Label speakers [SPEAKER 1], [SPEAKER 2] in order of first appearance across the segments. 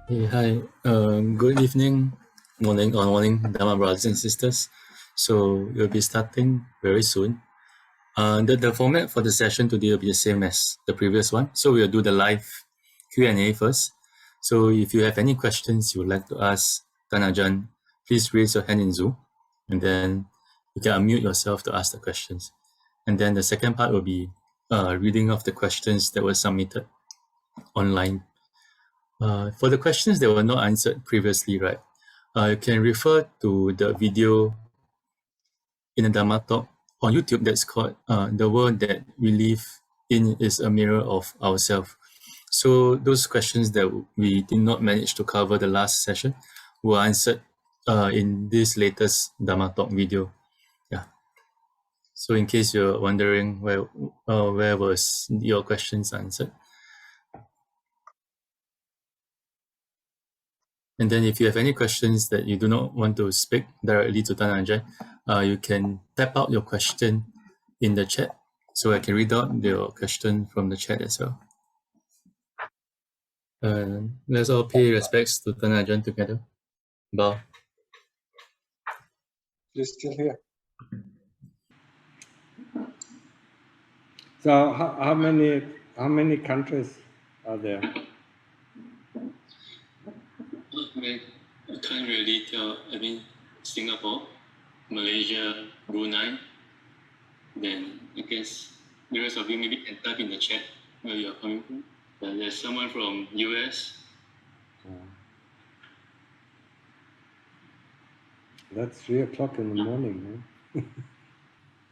[SPEAKER 1] Hey, hi. Good evening, morning, Dhamma brothers and sisters. So we'll be starting very soon. The format for the session today will be the same as the previous one. So we'll do the live Q&A first. So if you have any questions you would like to ask Ajahn, please raise your hand in Zoom, and then you can unmute yourself to ask the questions. And then the second part will be reading of the questions that were submitted online. For the questions that were not answered previously, right, you can refer to the video in the Dhamma talk on YouTube that's called The World That We Live In is a Mirror of Ourselves. So those questions that we did not manage to cover the last session were answered in this latest Dhamma talk video. Yeah. So in case you're wondering where was your questions answered. And then if you have any questions that you do not want to speak directly to Ajahn, you can type out your question in the chat so I can read out your question from the chat as well. Let's all pay respects to Ajahn together. Bow.
[SPEAKER 2] You're still here.
[SPEAKER 3] So how many countries are there?
[SPEAKER 1] I can't really tell. I mean, Singapore, Malaysia, Brunei. Then I guess the rest of you maybe can type in the chat where you're coming from. There's someone from US.
[SPEAKER 3] That's 3 o'clock in the morning. Huh?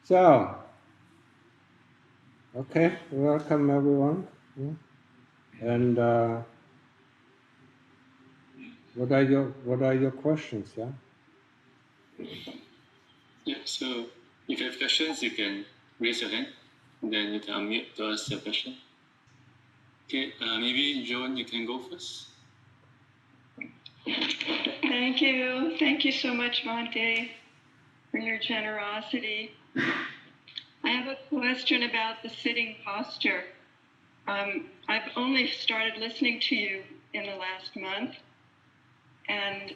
[SPEAKER 3] So, okay, welcome everyone. Yeah. And what are your questions? Yeah.
[SPEAKER 1] Yeah. So if you have questions, you can raise your hand, and then you can unmute to ask your question. Okay. Maybe Joan, you can go first.
[SPEAKER 4] Thank you. Thank you so much, Monte, for your generosity. I have a question about the sitting posture. I've only started listening to you in the last month, and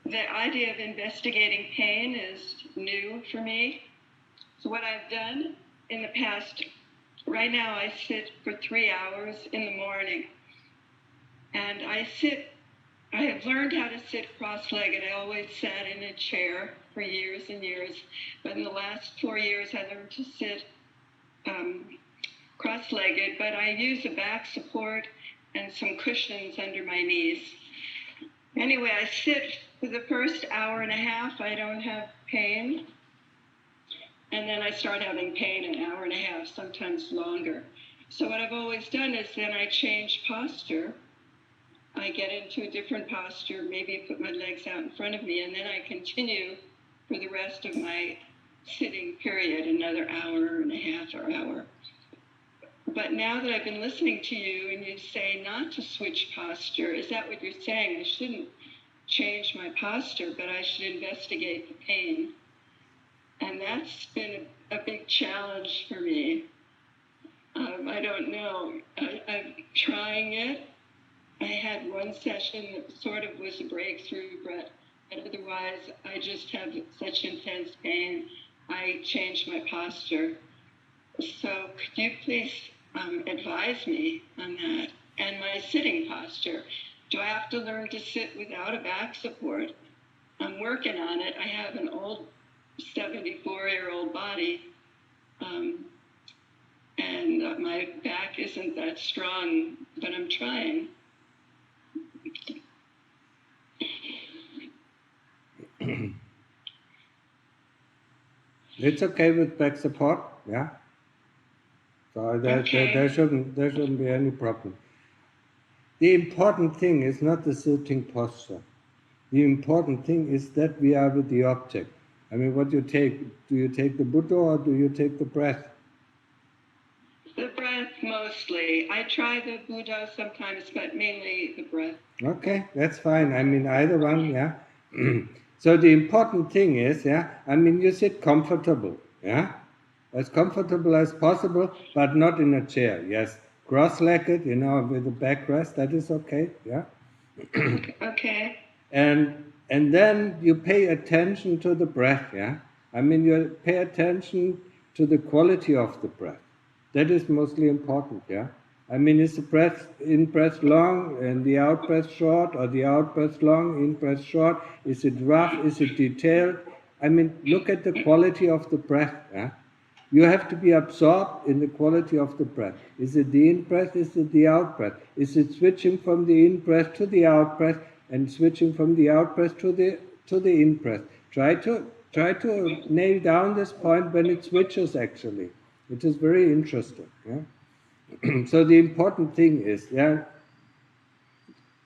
[SPEAKER 4] the idea of investigating pain is new for me. So what I've done in the past, right now I sit for 3 hours in the morning, and I have learned how to sit cross-legged. I always sat in a chair for years and years, but in the last 4 years I learned to sit cross-legged, but I use a back support and some cushions under my knees. Anyway, I sit for the first hour and a half, I don't have pain, and then I start having pain an hour and a half, sometimes longer. So what I've always done is then I change posture. I get into a different posture, maybe put my legs out in front of me, and then I continue for the rest of my sitting period, another hour and a half or hour. But now that I've been listening to you and you say not to switch posture, is that what you're saying? I shouldn't change my posture, but I should investigate the pain. And that's been a big challenge for me. I don't know. I'm trying it. I had one session that sort of was a breakthrough, but otherwise I just have such intense pain. I changed my posture. So could you please advise me on that? And my sitting posture. Do I have to learn to sit without a back support? I'm working on it. I have an old 74-year-old body, and my back isn't that strong, but I'm trying.
[SPEAKER 3] It's okay with back support, yeah. So there shouldn't be any problem. The important thing is not the sitting posture. The important thing is that we are with the object. I mean, what you take? Do you take the Buddha or do you take the breath?
[SPEAKER 4] The breath mostly. I try the Buddha sometimes, but mainly the breath.
[SPEAKER 3] Okay, that's fine. I mean, either one, yeah. So the important thing is, yeah, I mean, you sit comfortable, yeah, as comfortable as possible, but not in a chair, yes. Cross-legged, with the backrest, that is okay, yeah.
[SPEAKER 4] Okay.
[SPEAKER 3] And then you pay attention to the breath, yeah? I mean, you pay attention to the quality of the breath. That is mostly important, yeah? I mean, is the breath in-breath long and the out-breath short, or the out-breath long, in-breath short? Is it rough? Is it detailed? I mean, look at the quality of the breath, yeah? You have to be absorbed in the quality of the breath. Is it the in-breath? Is it the out-breath? Is it switching from the in-breath to the out-breath and switching from the out-breath to the in-breath? Try to nail down this point when it switches, actually. It is very interesting. Yeah? So the important thing is, yeah,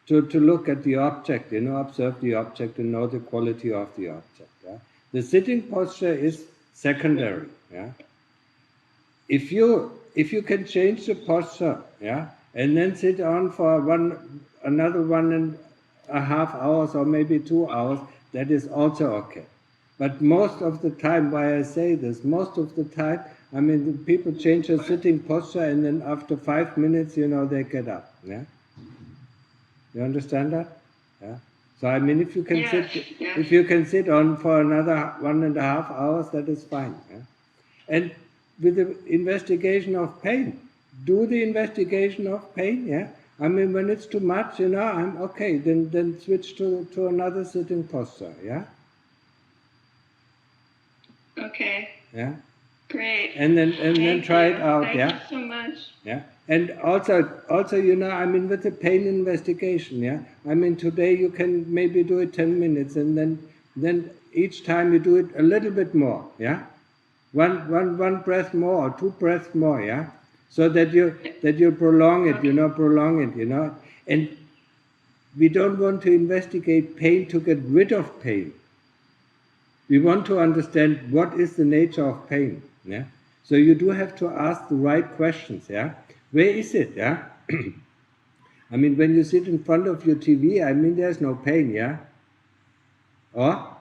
[SPEAKER 3] to look at the object, observe the object and know the quality of the object. Yeah? The sitting posture is secondary. Yeah? If you can change the posture, yeah, and then sit on for another 1.5 hours or maybe 2 hours, that is also okay. But most of the time, why I say this, most of the time, I mean, the people change their sitting posture, and then after 5 minutes, they get up. Yeah, you understand that? Yeah. So I mean, if you can sit on for another 1.5 hours, that is fine. Yeah? And with the investigation of pain, do the investigation of pain, yeah? I mean, when it's too much, I'm okay, then switch to another sitting posture, yeah?
[SPEAKER 4] Okay.
[SPEAKER 3] Yeah?
[SPEAKER 4] Great.
[SPEAKER 3] And then try it out, yeah?
[SPEAKER 4] Thank you so much.
[SPEAKER 3] Yeah. And also, I mean, with the pain investigation, yeah? I mean, today you can maybe do it 10 minutes, and then each time you do it a little bit more, yeah? One breath more or 2 breaths more, yeah, so that you prolong it, and we don't want to investigate pain to get rid of pain. We want to understand what is the nature of pain, yeah. So you do have to ask the right questions, yeah. Where is it, yeah? I mean, when you sit in front of your TV, I mean, there's no pain, yeah. Or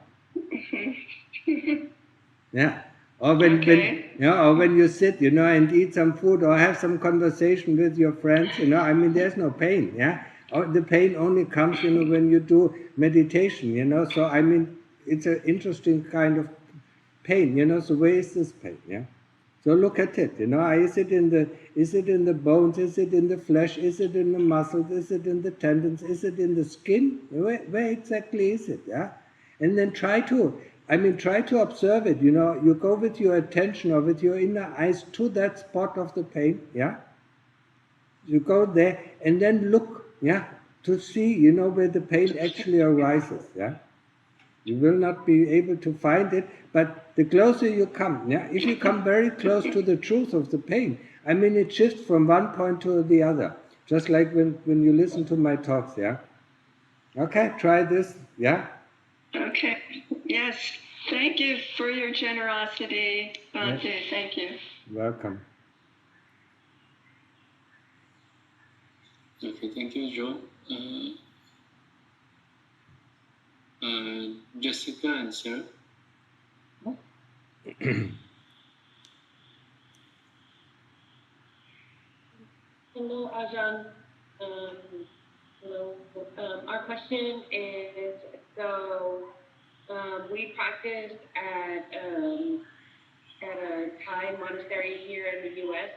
[SPEAKER 3] yeah. Or when you sit, and eat some food or have some conversation with your friends, I mean, there's no pain, yeah. The pain only comes, when you do meditation, So I mean, it's an interesting kind of pain, So where is this pain, yeah? So look at it, Is it in the bones? Is it in the flesh? Is it in the muscles? Is it in the tendons? Is it in the skin? Where exactly is it, yeah? And then try to observe it, You go with your attention or with your inner eyes to that spot of the pain, yeah? You go there and then look, yeah, to see, where the pain actually arises, yeah? You will not be able to find it, but the closer you come, yeah, if you come very close to the truth of the pain, I mean, it shifts from one point to the other, just like when you listen to my talks, yeah? Okay, try this, yeah?
[SPEAKER 4] Okay, yes. Thank you for your generosity, Bhante. Yes. Thank you.
[SPEAKER 3] Welcome.
[SPEAKER 1] Okay, thank you, Joe. Jessica and Sarah.
[SPEAKER 2] Hello, Ajahn. Hello. Our question is, so we practiced at a Thai monastery here in the U.S.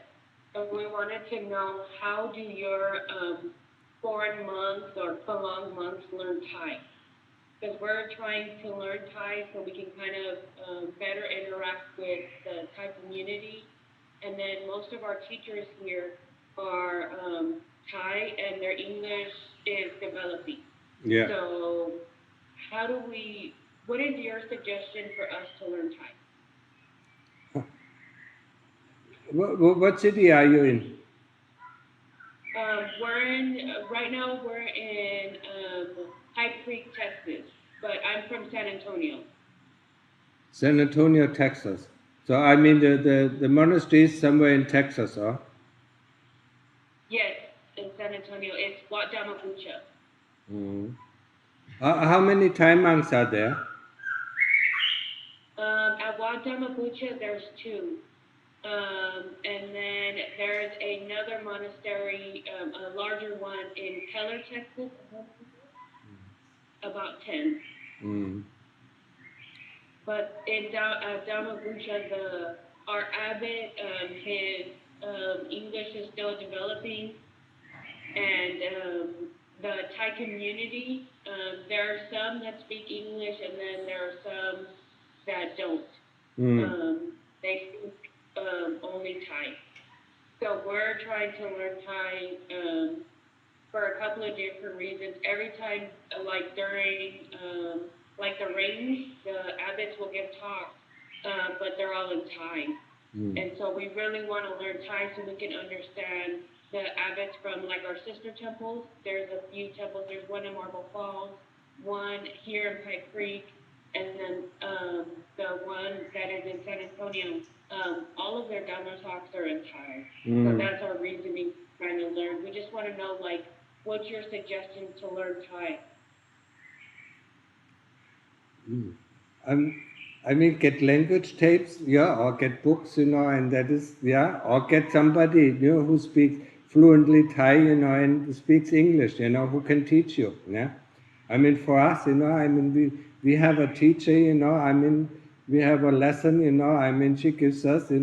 [SPEAKER 2] And we wanted to know, how do your foreign monks or prolonged monks learn Thai? Because we're trying to learn Thai so we can kind of better interact with the Thai community. And then most of our teachers here are Thai, and their English is developing.
[SPEAKER 3] Yeah.
[SPEAKER 2] So what is your suggestion for us to learn Thai?
[SPEAKER 3] What city are you in?
[SPEAKER 2] Right now we're in High Creek, Texas, but I'm from San Antonio.
[SPEAKER 3] San Antonio, Texas. So I mean the monastery is somewhere in Texas, huh?
[SPEAKER 2] Yes, in San Antonio. It's Wat Dhamma.
[SPEAKER 3] How many Thai monks are there?
[SPEAKER 2] At Wat Dhamma there's 2. And then there's another monastery, a larger one in Keller, Texas. about 10. But in Dhamma Puja, our abbot, his English is still developing, and the Thai community, there are some that speak English, and then there are some that don't. They speak only Thai. So we're trying to learn Thai for a couple of different reasons. Every time, like during like the rains, the abbots will give talks, but they're all in Thai. And so we really want to learn Thai so we can understand the abbots from like our sister temples. There's a few temples. There's one in Marble Falls, one here in Pike Creek, and then the one that is in San Antonio. All of their Dhamma talks are in Thai. So that's our reasoning trying to learn. We just want to know, like, what's your suggestion to learn Thai?
[SPEAKER 3] I mean, get language tapes, or get books, and that is, or get somebody, who speaks fluently Thai, and speaks English, who can teach you, I mean, for us, I mean, we have a teacher, I mean, we have a lesson, I mean, she gives us a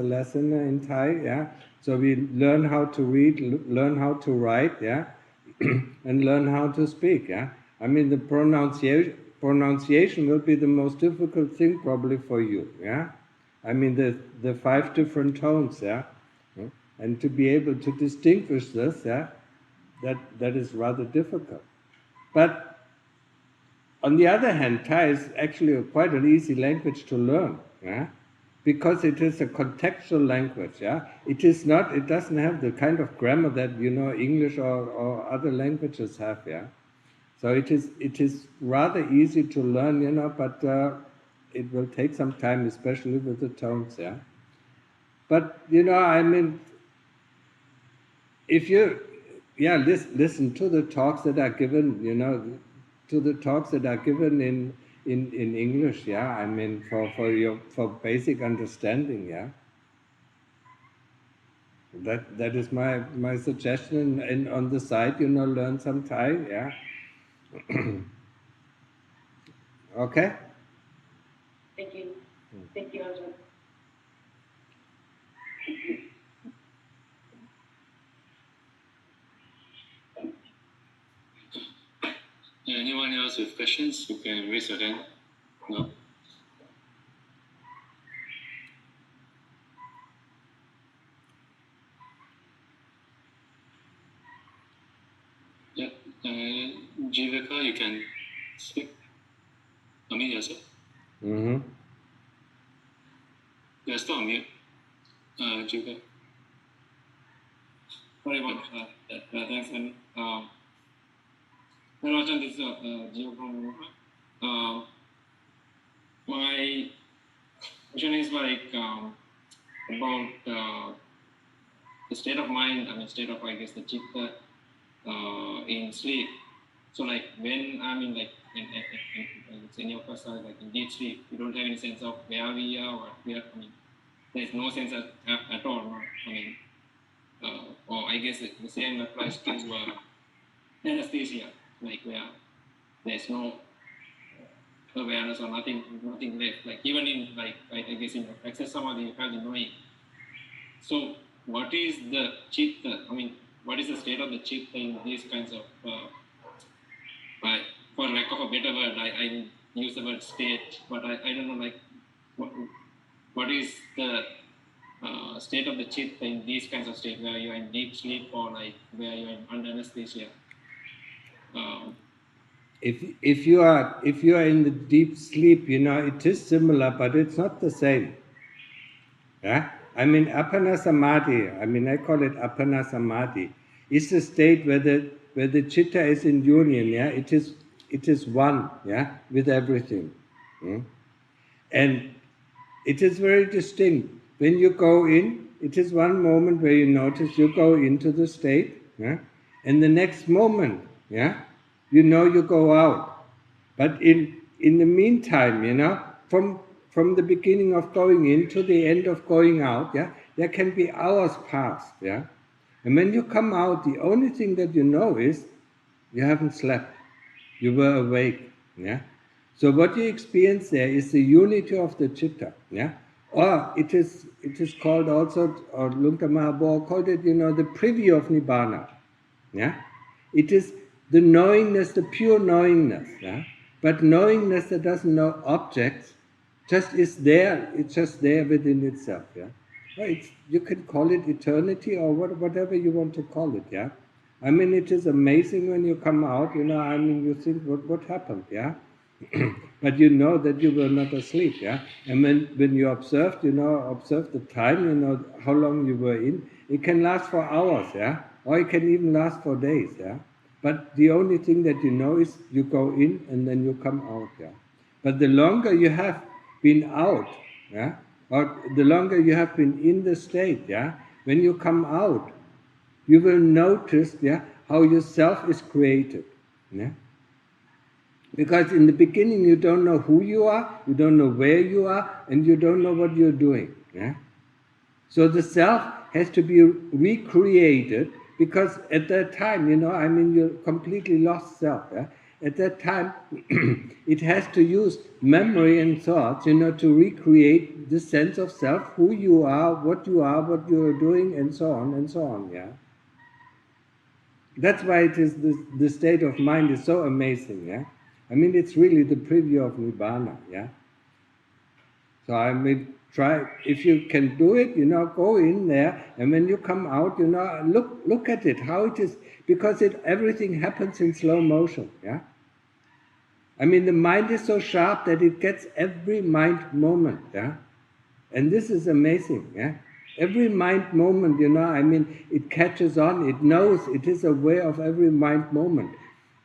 [SPEAKER 3] lesson in Thai, so we learn how to read, learn how to write, and learn how to speak, I mean, the pronunciation will be the most difficult thing probably for you, I mean, the 5 different tones, and to be able to distinguish this, that is rather difficult. But on the other hand, Thai is actually quite an easy language to learn, because it is a contextual language, It doesn't have the kind of grammar that, English or other languages have, So it is rather easy to learn, but it will take some time, especially with the tones, But, I mean, if you, listen to the talks that are given, to the talks that are given in English, I mean, for basic understanding, That is my suggestion, and on the side, learn some Thai, Okay?
[SPEAKER 2] Thank you. Thank you, Ajahn.
[SPEAKER 1] Anyone else with questions, you can raise your hand. No? Yeah, Jivika, you can speak. Unmute yourself. Yeah, still on mute. Jivika.
[SPEAKER 5] Sorry about that. Thanks, and hello, Ajahn, this is Jio from my question is like about the state of mind, I mean, state of, I guess, the citta in sleep. So, like, when I'm in, like, in your first like in deep sleep, you don't have any sense of where we are or where, I mean, there's no sense at all, no? I mean, or I guess the same applies to anesthesia, like where there's no awareness or nothing left. Like even in, like, I guess in access samadhi, you have the knowing. So what is the citta? I mean, what is the state of the citta in these kinds of, for lack of a better word, I use the word state, but I don't know, like, what is the state of the citta in these kinds of states where you're in deep sleep or like where you're under anesthesia?
[SPEAKER 3] If you are in the deep sleep, it is similar, but it's not the same. I mean, appana samadhi. I mean, I call it appana samadhi. It's a state where the citta is in union. It is one. With everything. And it is very distinct. When you go in, it is one moment where you notice you go into the state, and the next moment, you go out. But in the meantime, from the beginning of going in to the end of going out, there can be hours past, And when you come out, the only thing that you know is you haven't slept. You were awake. Yeah. So what you experience there is the unity of the citta. Yeah. Or it is called also, or Lungta Mahabodhi called it, the preview of Nibbana. Yeah. It is the knowingness, the pure knowingness. Yeah. But knowingness that doesn't know objects, just is there. It's just there within itself. Yeah. Well, you can call it eternity or whatever you want to call it. Yeah. I mean, it is amazing when you come out. I mean, you think, what happened? Yeah. But you know that you were not asleep, yeah. And when you observed, observe the time, how long you were in. It can last for hours, yeah, or it can even last for days, yeah. But the only thing that you know is you go in and then you come out, yeah. But the longer you have been out, yeah, or the longer you have been in the state, yeah, when you come out, you will notice, yeah, how yourself is created, yeah. Because in the beginning you don't know who you are, you don't know where you are, and you don't know what you're doing. Yeah? So the self has to be recreated, because at that time, I mean, you're completely lost self. Yeah? At that time, it has to use memory and thoughts, to recreate the sense of self, who you are, what you're doing, and so on and so on. Yeah. That's why it is the state of mind is so amazing, yeah. I mean, it's really the preview of Nibbana, yeah. So I mean, try, if you can do it, go in there, and when you come out, look at it, how it is, because everything happens in slow motion, yeah. I mean, the mind is so sharp that it gets every mind moment, yeah. And this is amazing, yeah. Every mind moment, I mean, it catches on, it knows, it is aware of every mind moment.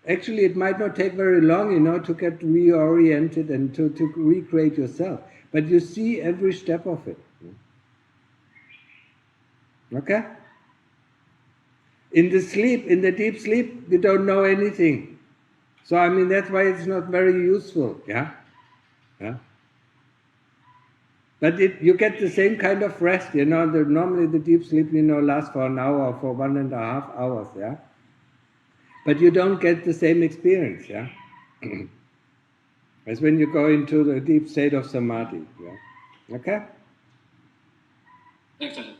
[SPEAKER 3] Actually, it might not take very long, to get reoriented and to recreate yourself. But you see every step of it. Okay? In the deep sleep, you don't know anything. So, I mean, that's why it's not very useful, yeah? Yeah? But you get the same kind of rest, normally the deep sleep, lasts for an hour or for 1.5 hours, yeah? But you don't get the same experience, yeah? As when you go into the deep state of samadhi, yeah? Okay?
[SPEAKER 5] Thanks, Ajahn.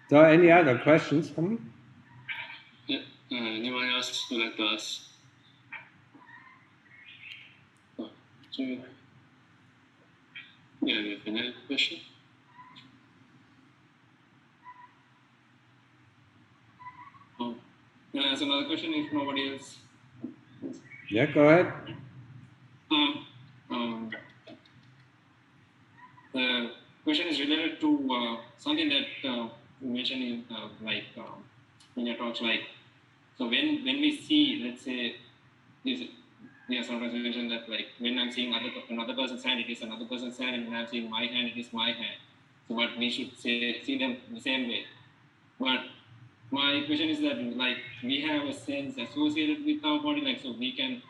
[SPEAKER 3] So, any other questions?
[SPEAKER 5] Yeah. Anyone else would like to ask? Oh, so, yeah, we have another question. Oh, can I ask another question if nobody else?
[SPEAKER 3] Yeah, go ahead.
[SPEAKER 5] The question is related to something that you mentioned in in your talks, like, so when we see, let's say, this, sometimes you mentioned that, like, when I'm seeing another person's hand, it is another person's hand, and when I'm seeing my hand, it is my hand. So, but we should see them the same way. But my question is that, like, we have a sense associated with our body, like, so we can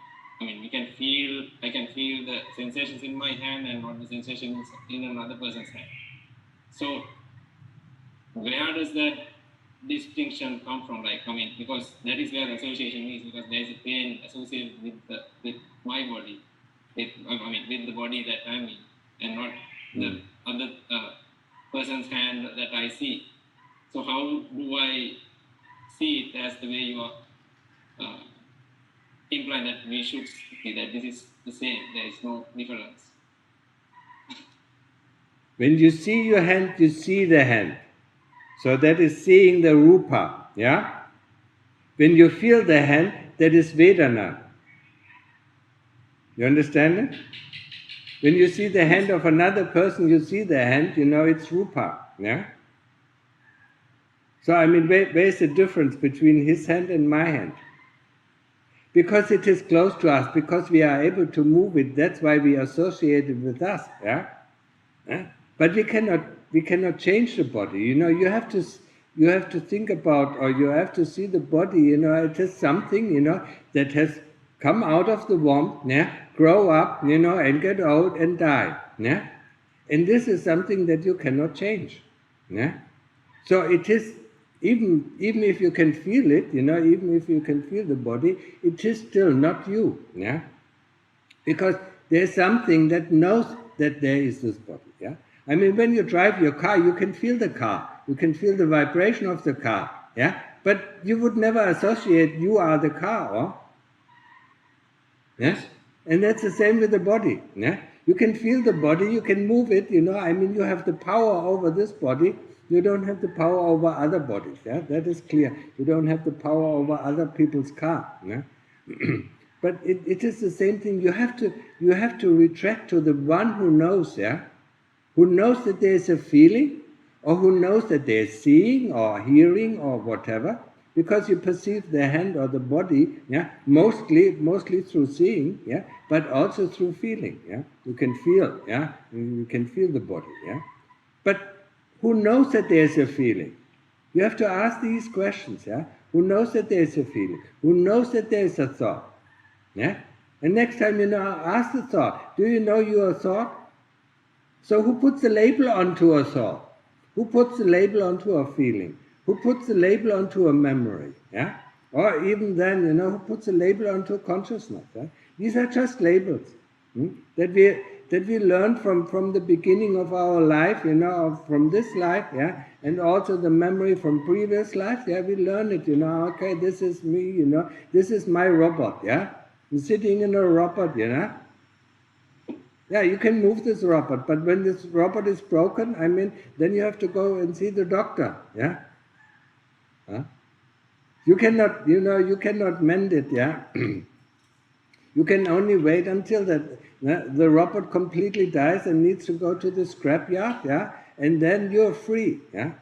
[SPEAKER 5] feel, I can feel the sensations in my hand and not the sensations in another person's hand. So where does that distinction come from? Like, I mean, because that is where the association is, because there is a pain associated with my body, with the body that I'm in, and not the other person's hand that I see. So how do I see it as the way you are implying that we should see that this is the same, there is no difference?
[SPEAKER 3] When you see your hand, you see the hand. So that is seeing the rupa, yeah? When you feel the hand, that is Vedana. You understand it? When you see the hand of another person, you see the hand, it's rupa, yeah? So, I mean, where is the difference between his hand and my hand? Because it is close to us, because we are able to move it, that's why we associate it with us, yeah? But we cannot change the body. You have to think about, or you have to see the body. It is something that has come out of the womb, yeah, grow up, and get old and die, yeah. And this is something that you cannot change. Yeah? So it is, even if you can feel it, even if you can feel the body, it is still not you. Yeah? Because there's something that knows that there is this body. Yeah? I mean, when you drive your car, you can feel the car. You can feel the vibration of the car. Yeah? But you would never associate you are the car, or? Yes? And that's the same with the body. Yeah? You can feel the body, you can move it, I mean, you have the power over this body, you don't have the power over other bodies. Yeah? That is clear. You don't have the power over other people's car. Yeah? But it is the same thing. You have to retract to the one who knows, yeah? Who knows that there is a feeling, or who knows that there is seeing or hearing or whatever, because you perceive the hand or the body, yeah, mostly through seeing, yeah, but also through feeling, yeah. You can feel, yeah, you can feel the body, yeah. But who knows that there is a feeling? You have to ask these questions, yeah. Who knows that there is a feeling? Who knows that there is a thought, yeah? And next time, ask the thought. Do you know you are a thought? So who puts the label onto a thought? Who puts the label onto a feeling? Who puts the label onto a memory? Yeah? Or even then, who puts a label onto a consciousness? Yeah? These are just labels that we learn from the beginning of our life, from this life, yeah, and also the memory from previous life. Yeah, we learn it. Okay, this is me. This is my robot. Yeah, I'm sitting in a robot. Yeah, you can move this robot, but when this robot is broken, I mean, then you have to go and see the doctor. Yeah, huh? You cannot, you cannot mend it. Yeah, you can only wait until the robot completely dies and needs to go to the scrapyard. Yeah, and then you're free. Yeah,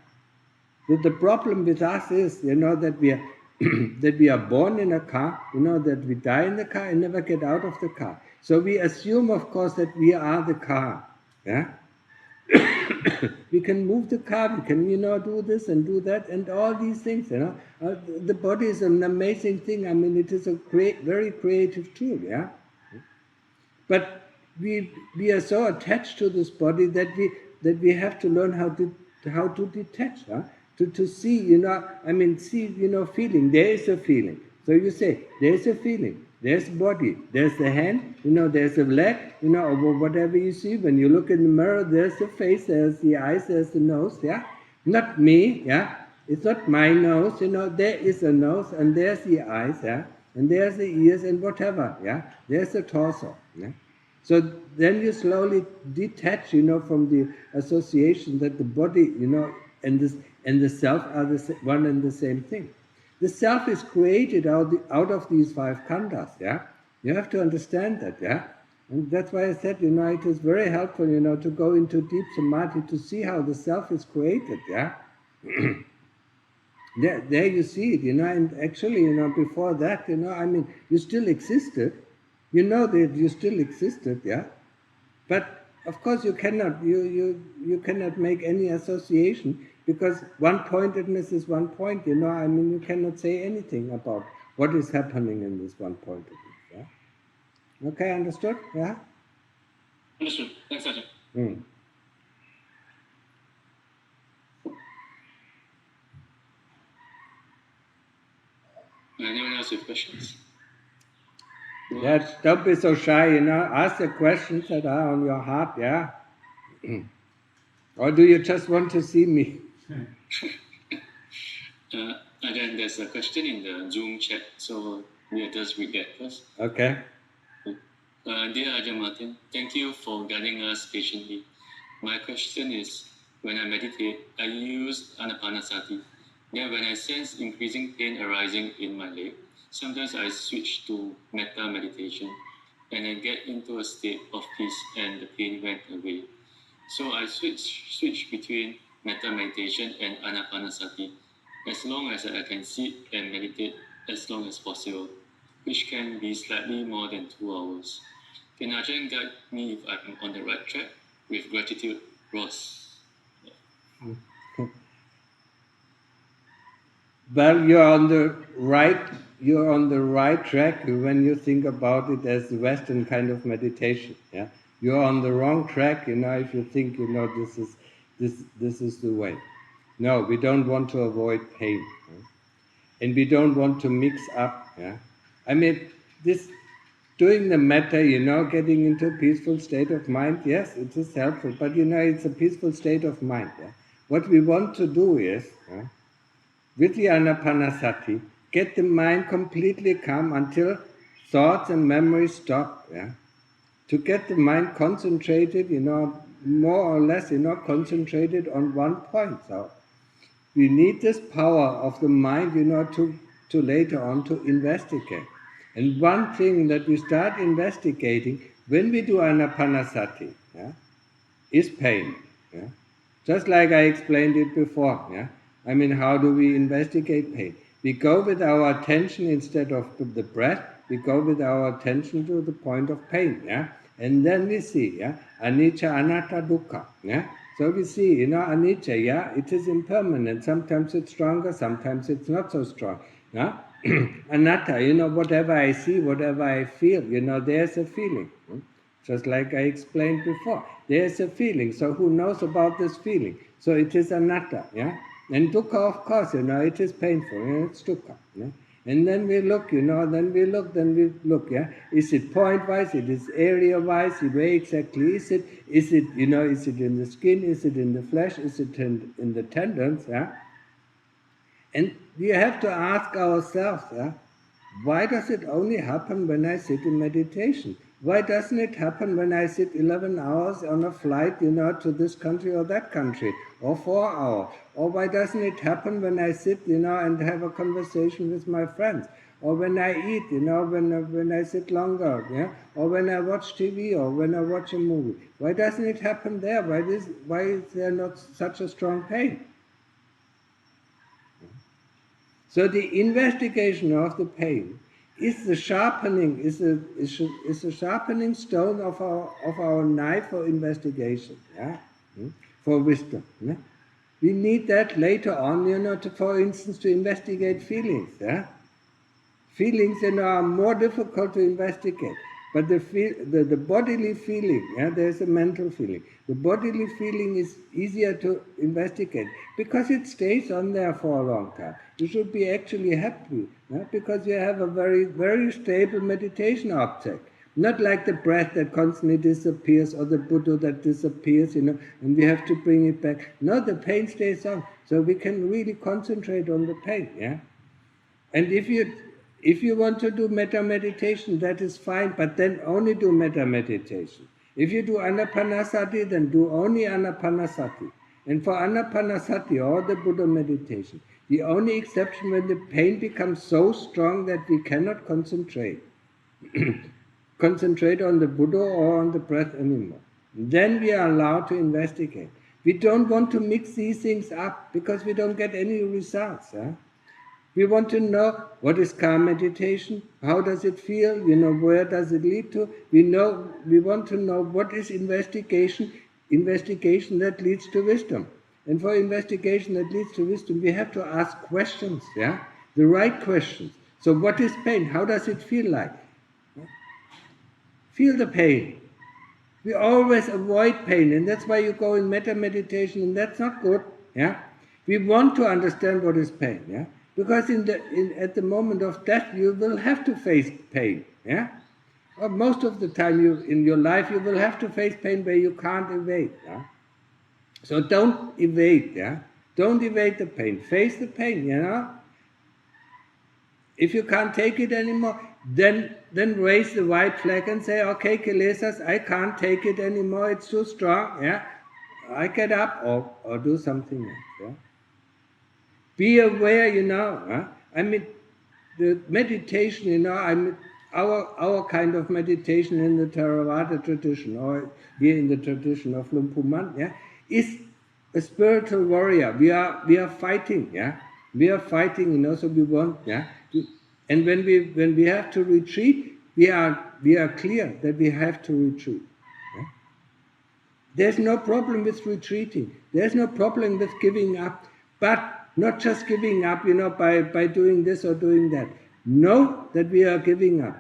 [SPEAKER 3] but the problem with us is, that we are that we are born in a car, that we die in the car and never get out of the car. So we assume, of course, that we are the car. Yeah? We can move the car, we can, do this and do that, and all these things, The body is an amazing thing. I mean, it is a very creative tool, yeah? But we are so attached to this body that we have to learn how to detach, huh? To see, feeling. There is a feeling. So you say, there is a feeling. There's body. There's the hand. There's the leg. Or whatever you see. When you look in the mirror, there's the face. There's the eyes. There's the nose. Yeah, not me. Yeah, it's not my nose. There is a nose, and there's the eyes. Yeah, and there's the ears, and whatever. Yeah, there's the torso. Yeah. So then you slowly detach, from the association that the body, and the self are one and the same thing. The self is created out of these five khandhas, yeah? You have to understand that, yeah? And that's why I said, it is very helpful, to go into deep samadhi to see how the self is created, yeah? There you see it, and actually, before that, I mean, you still existed. You know that you still existed, yeah? But of course you cannot make any association, because one-pointedness is one point, I mean, you cannot say anything about what is happening in this one-pointedness, yeah? Okay, understood? Yeah?
[SPEAKER 5] Understood. Thanks, Ajahn. Anyone else with questions?
[SPEAKER 3] Yeah, don't be so shy, ask the questions that are on your heart, yeah? Or do you just want to see me?
[SPEAKER 5] Ajahn, there's a question in the Zoom chat, so we'll just read that first.
[SPEAKER 3] Okay.
[SPEAKER 5] Dear Ajahn Martin, thank you for guiding us patiently. My question is, when I meditate, I use anapanasati. Then when I sense increasing pain arising in my leg, sometimes I switch to metta meditation and I get into a state of peace and the pain went away. So I switch between metta meditation and anapanasati as long as I can sit and meditate as long as possible, which can be slightly more than 2 hours. Can Ajahn guide me if I'm on the right track? With gratitude, Ross.
[SPEAKER 3] Well, you're on the right track when you think about it as the Western kind of meditation. Yeah, You're on the wrong track, if you think, this is the way. No, we don't want to avoid pain. And we don't want to mix up. Yeah? I mean, this doing the metta, getting into a peaceful state of mind, yes, it is helpful, but it's a peaceful state of mind. Yeah? What we want to do is, with the anapanasati, get the mind completely calm until thoughts and memories stop. Yeah? To get the mind concentrated, more or less, concentrated on one point. So we need this power of the mind, to later on to investigate. And one thing that we start investigating when we do anapanasati, yeah, is pain. Yeah? Just like I explained it before. Yeah? I mean, how do we investigate pain? We go with our attention instead of the breath, we go with our attention to the point of pain. Yeah? And then we see, yeah, anicca, anatta, dukkha. Yeah? So we see, anicca, yeah, it is impermanent. Sometimes it's stronger, sometimes it's not so strong. Yeah? Anatta, whatever I see, whatever I feel, there's a feeling. Just like I explained before, there's a feeling. So who knows about this feeling? So it is anatta, yeah. And dukkha, of course, it is painful. It's dukkha. Yeah? And then we look, then we look, yeah. Is it point-wise? It is area-wise. Where exactly is it? Is it, is it in the skin? Is it in the flesh? Is it in the tendons? Yeah. And we have to ask ourselves, yeah, why does it only happen when I sit in meditation? Why doesn't it happen when I sit 11 hours on a flight, to this country or that country, or 4 hours? Or why doesn't it happen when I sit, and have a conversation with my friends? Or when I eat, when I sit longer, yeah? Or when I watch TV, or when I watch a movie? Why doesn't it happen there? Why is there not such a strong pain? So the investigation of the pain is the sharpening, is the sharpening stone of our knife for investigation, yeah, for wisdom. Yeah? We need that later on, for instance, to investigate feelings. Yeah? Feelings, are more difficult to investigate. But the bodily feeling, yeah, there's a mental feeling. The bodily feeling is easier to investigate because it stays on there for a long time. You should be actually happy, yeah, because you have a very, very stable meditation object. Not like the breath that constantly disappears or the Buddha that disappears, and we have to bring it back. No, the pain stays on. So we can really concentrate on the pain, yeah? And if you want to do metta meditation, that is fine, but then only do metta meditation. If you do anapanasati, then do only anapanasati. And for anapanasati or the Buddha meditation, the only exception when the pain becomes so strong that we cannot concentrate on the Buddha or on the breath anymore. Then we are allowed to investigate. We don't want to mix these things up because we don't get any results. Huh? We want to know what is calm meditation, how does it feel, where does it lead to. We want to know what is investigation that leads to wisdom. And for investigation that leads to wisdom, we have to ask questions, yeah? The right questions. So what is pain? How does it feel like? Feel the pain. We always avoid pain, and that's why you go in metta meditation, and that's not good, yeah? We want to understand what is pain, yeah? Because at the moment of death, you will have to face pain. Yeah? Or most of the time in your life, you will have to face pain where you can't evade. Yeah? So don't evade. Yeah? Don't evade the pain. Face the pain. If you can't take it anymore, then raise the white flag and say, okay, kilesas, I can't take it anymore. It's too strong. Yeah? I get up or do something else. Yeah? Be aware, I mean, the meditation, I mean, our kind of meditation in the Theravada tradition, or here in the tradition of Lumpuman, yeah, is a spiritual warrior. We are fighting, yeah. We are fighting, so we want, yeah. And when we have to retreat, we are clear that we have to retreat. Yeah? There's no problem with retreating. There's no problem with giving up. But not just giving up, by doing this or doing that. Know that we are giving up.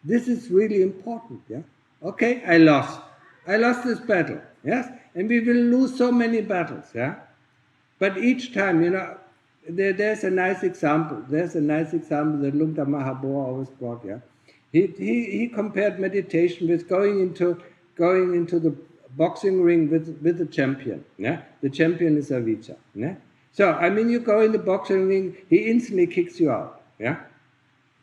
[SPEAKER 3] This is really important, yeah? Okay, I lost this battle, yes, and we will lose so many battles, yeah. But each time, there's a nice example. There's a nice example that Lumta Mahabua always brought, yeah. He compared meditation with going into the boxing ring with the champion, yeah. The champion is avijja, yeah. So I mean, you go in the boxing ring, he instantly kicks you out, yeah.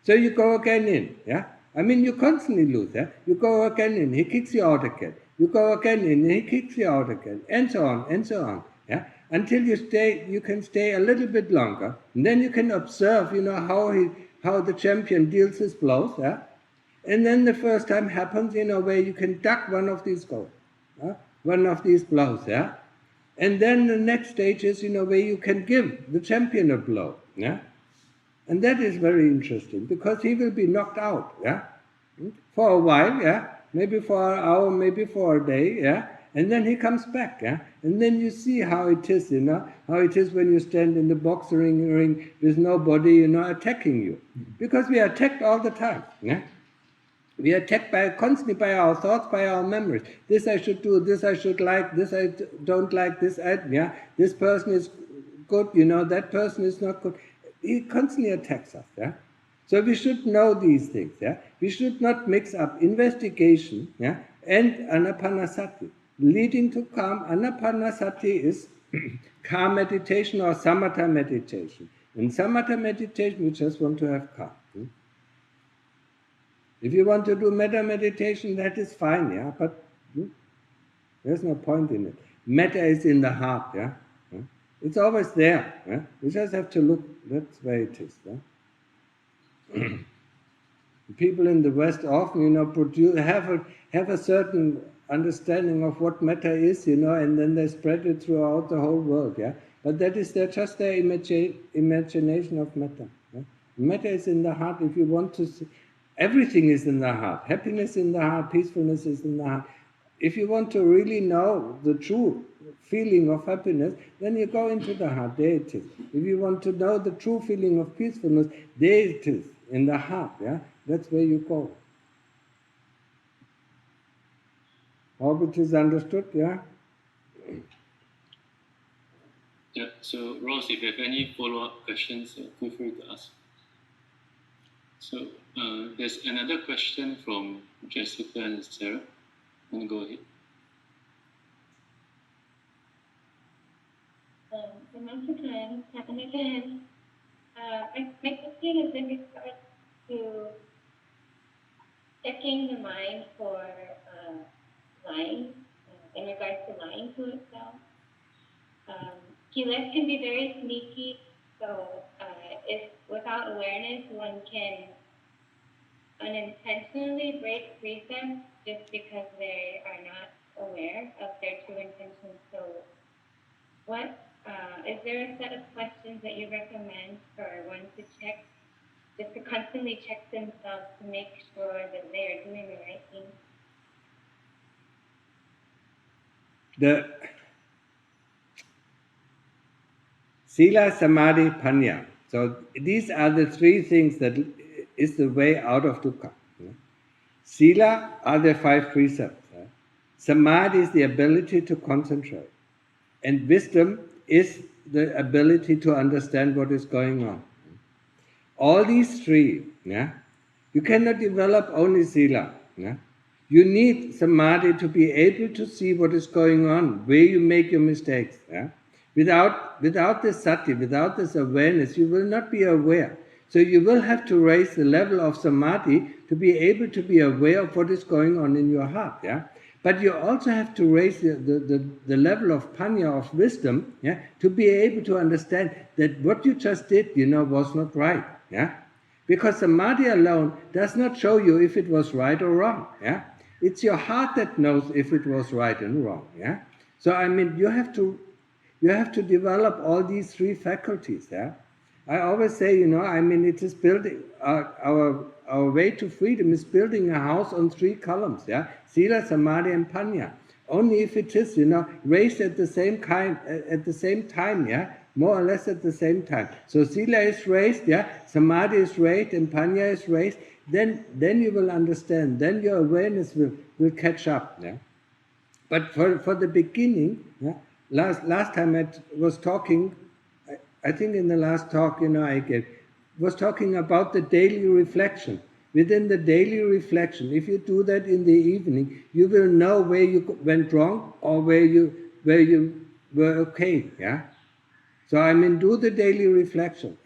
[SPEAKER 3] So you go again in, yeah. I mean, you constantly lose, yeah. You go again in, he kicks you out again. You go again in, he kicks you out again, and so on, yeah. Until you can stay a little bit longer, and then you can observe, how the champion deals his blows, yeah. And then the first time happens, where you can duck one of these goals, yeah? One of these blows, yeah. And then the next stage is, where you can give the champion a blow, yeah. And that is very interesting, because he will be knocked out, yeah, for a while, yeah, maybe for an hour, maybe for a day, yeah, and then he comes back, yeah, and then you see how it is, how it is when you stand in the boxing ring with nobody, attacking you, because we are attacked all the time, yeah. We are attacked constantly by our thoughts, by our memories. This I should do, this I should like, this I don't like, this person is good, that person is not good. He constantly attacks us, yeah. So we should know these things, yeah. We should not mix up investigation, yeah, and anapanasati. Leading to calm, anapanasati is calm meditation or samatha meditation. In samatha meditation, we just want to have calm. If you want to do metta meditation, that is fine, yeah, but there's no point in it. Metta is in the heart, yeah. It's always there. Yeah? We just have to look. That's where it is. Yeah? People in the West often, have a certain understanding of what metta is, and then they spread it throughout the whole world. Yeah, but that is just their imagination of metta. Yeah? Metta is in the heart. If you want to see, everything is in the heart. Happiness in the heart. Peacefulness is in the heart. If you want to really know the true feeling of happiness, then you go into the heart, there it is. If you want to know the true feeling of peacefulness, there it is, in the heart, yeah? That's where you go. Hope it is understood, yeah?
[SPEAKER 1] Yeah, so Ross, if you have any follow-up questions, feel free to ask. So there's another question from Jessica and Sarah. Want to go ahead?
[SPEAKER 2] Once again, my question is in regards to checking the mind for lying, in regards to lying to itself. Kiles can be very sneaky, so if without awareness one can unintentionally break precepts just because they are not aware of their true intentions. So is there a set of questions that you recommend for one to check, just to constantly check themselves to make sure that they are doing the right thing?
[SPEAKER 3] The Sila, Samadhi, Panya. So these are the three things that is the way out of dukkha. Sila are the 5 precepts. Samadhi is the ability to concentrate. And wisdom is the ability to understand what is going on. All these three, yeah, you cannot develop only Sila. Yeah? You need Samadhi to be able to see what is going on, where you make your mistakes. Yeah? Without this sati, without this awareness, you will not be aware. So you will have to raise the level of Samadhi to be able to be aware of what is going on in your heart. Yeah? But you also have to raise the level of panya, of wisdom, yeah, to be able to understand that what you just did, was not right. Yeah? Because Samadhi alone does not show you if it was right or wrong. Yeah? It's your heart that knows if it was right and wrong. Yeah? So I mean, you have to develop all these 3 faculties. Yeah? I always say, it is building our way to freedom is building a house on 3 columns. Yeah, Sila, Samadhi, and Panya. Only if it is, raised at the same time. Yeah, more or less at the same time. So sila is raised, samadhi is raised, and panya is raised. Then you will understand. Then your awareness will catch up. But for the beginning, last time I was talking, I think in the last talk, I gave, was talking about the daily reflection. Within the daily reflection, if you do that in the evening, you will know where you went wrong or where you were okay. So do the daily reflection.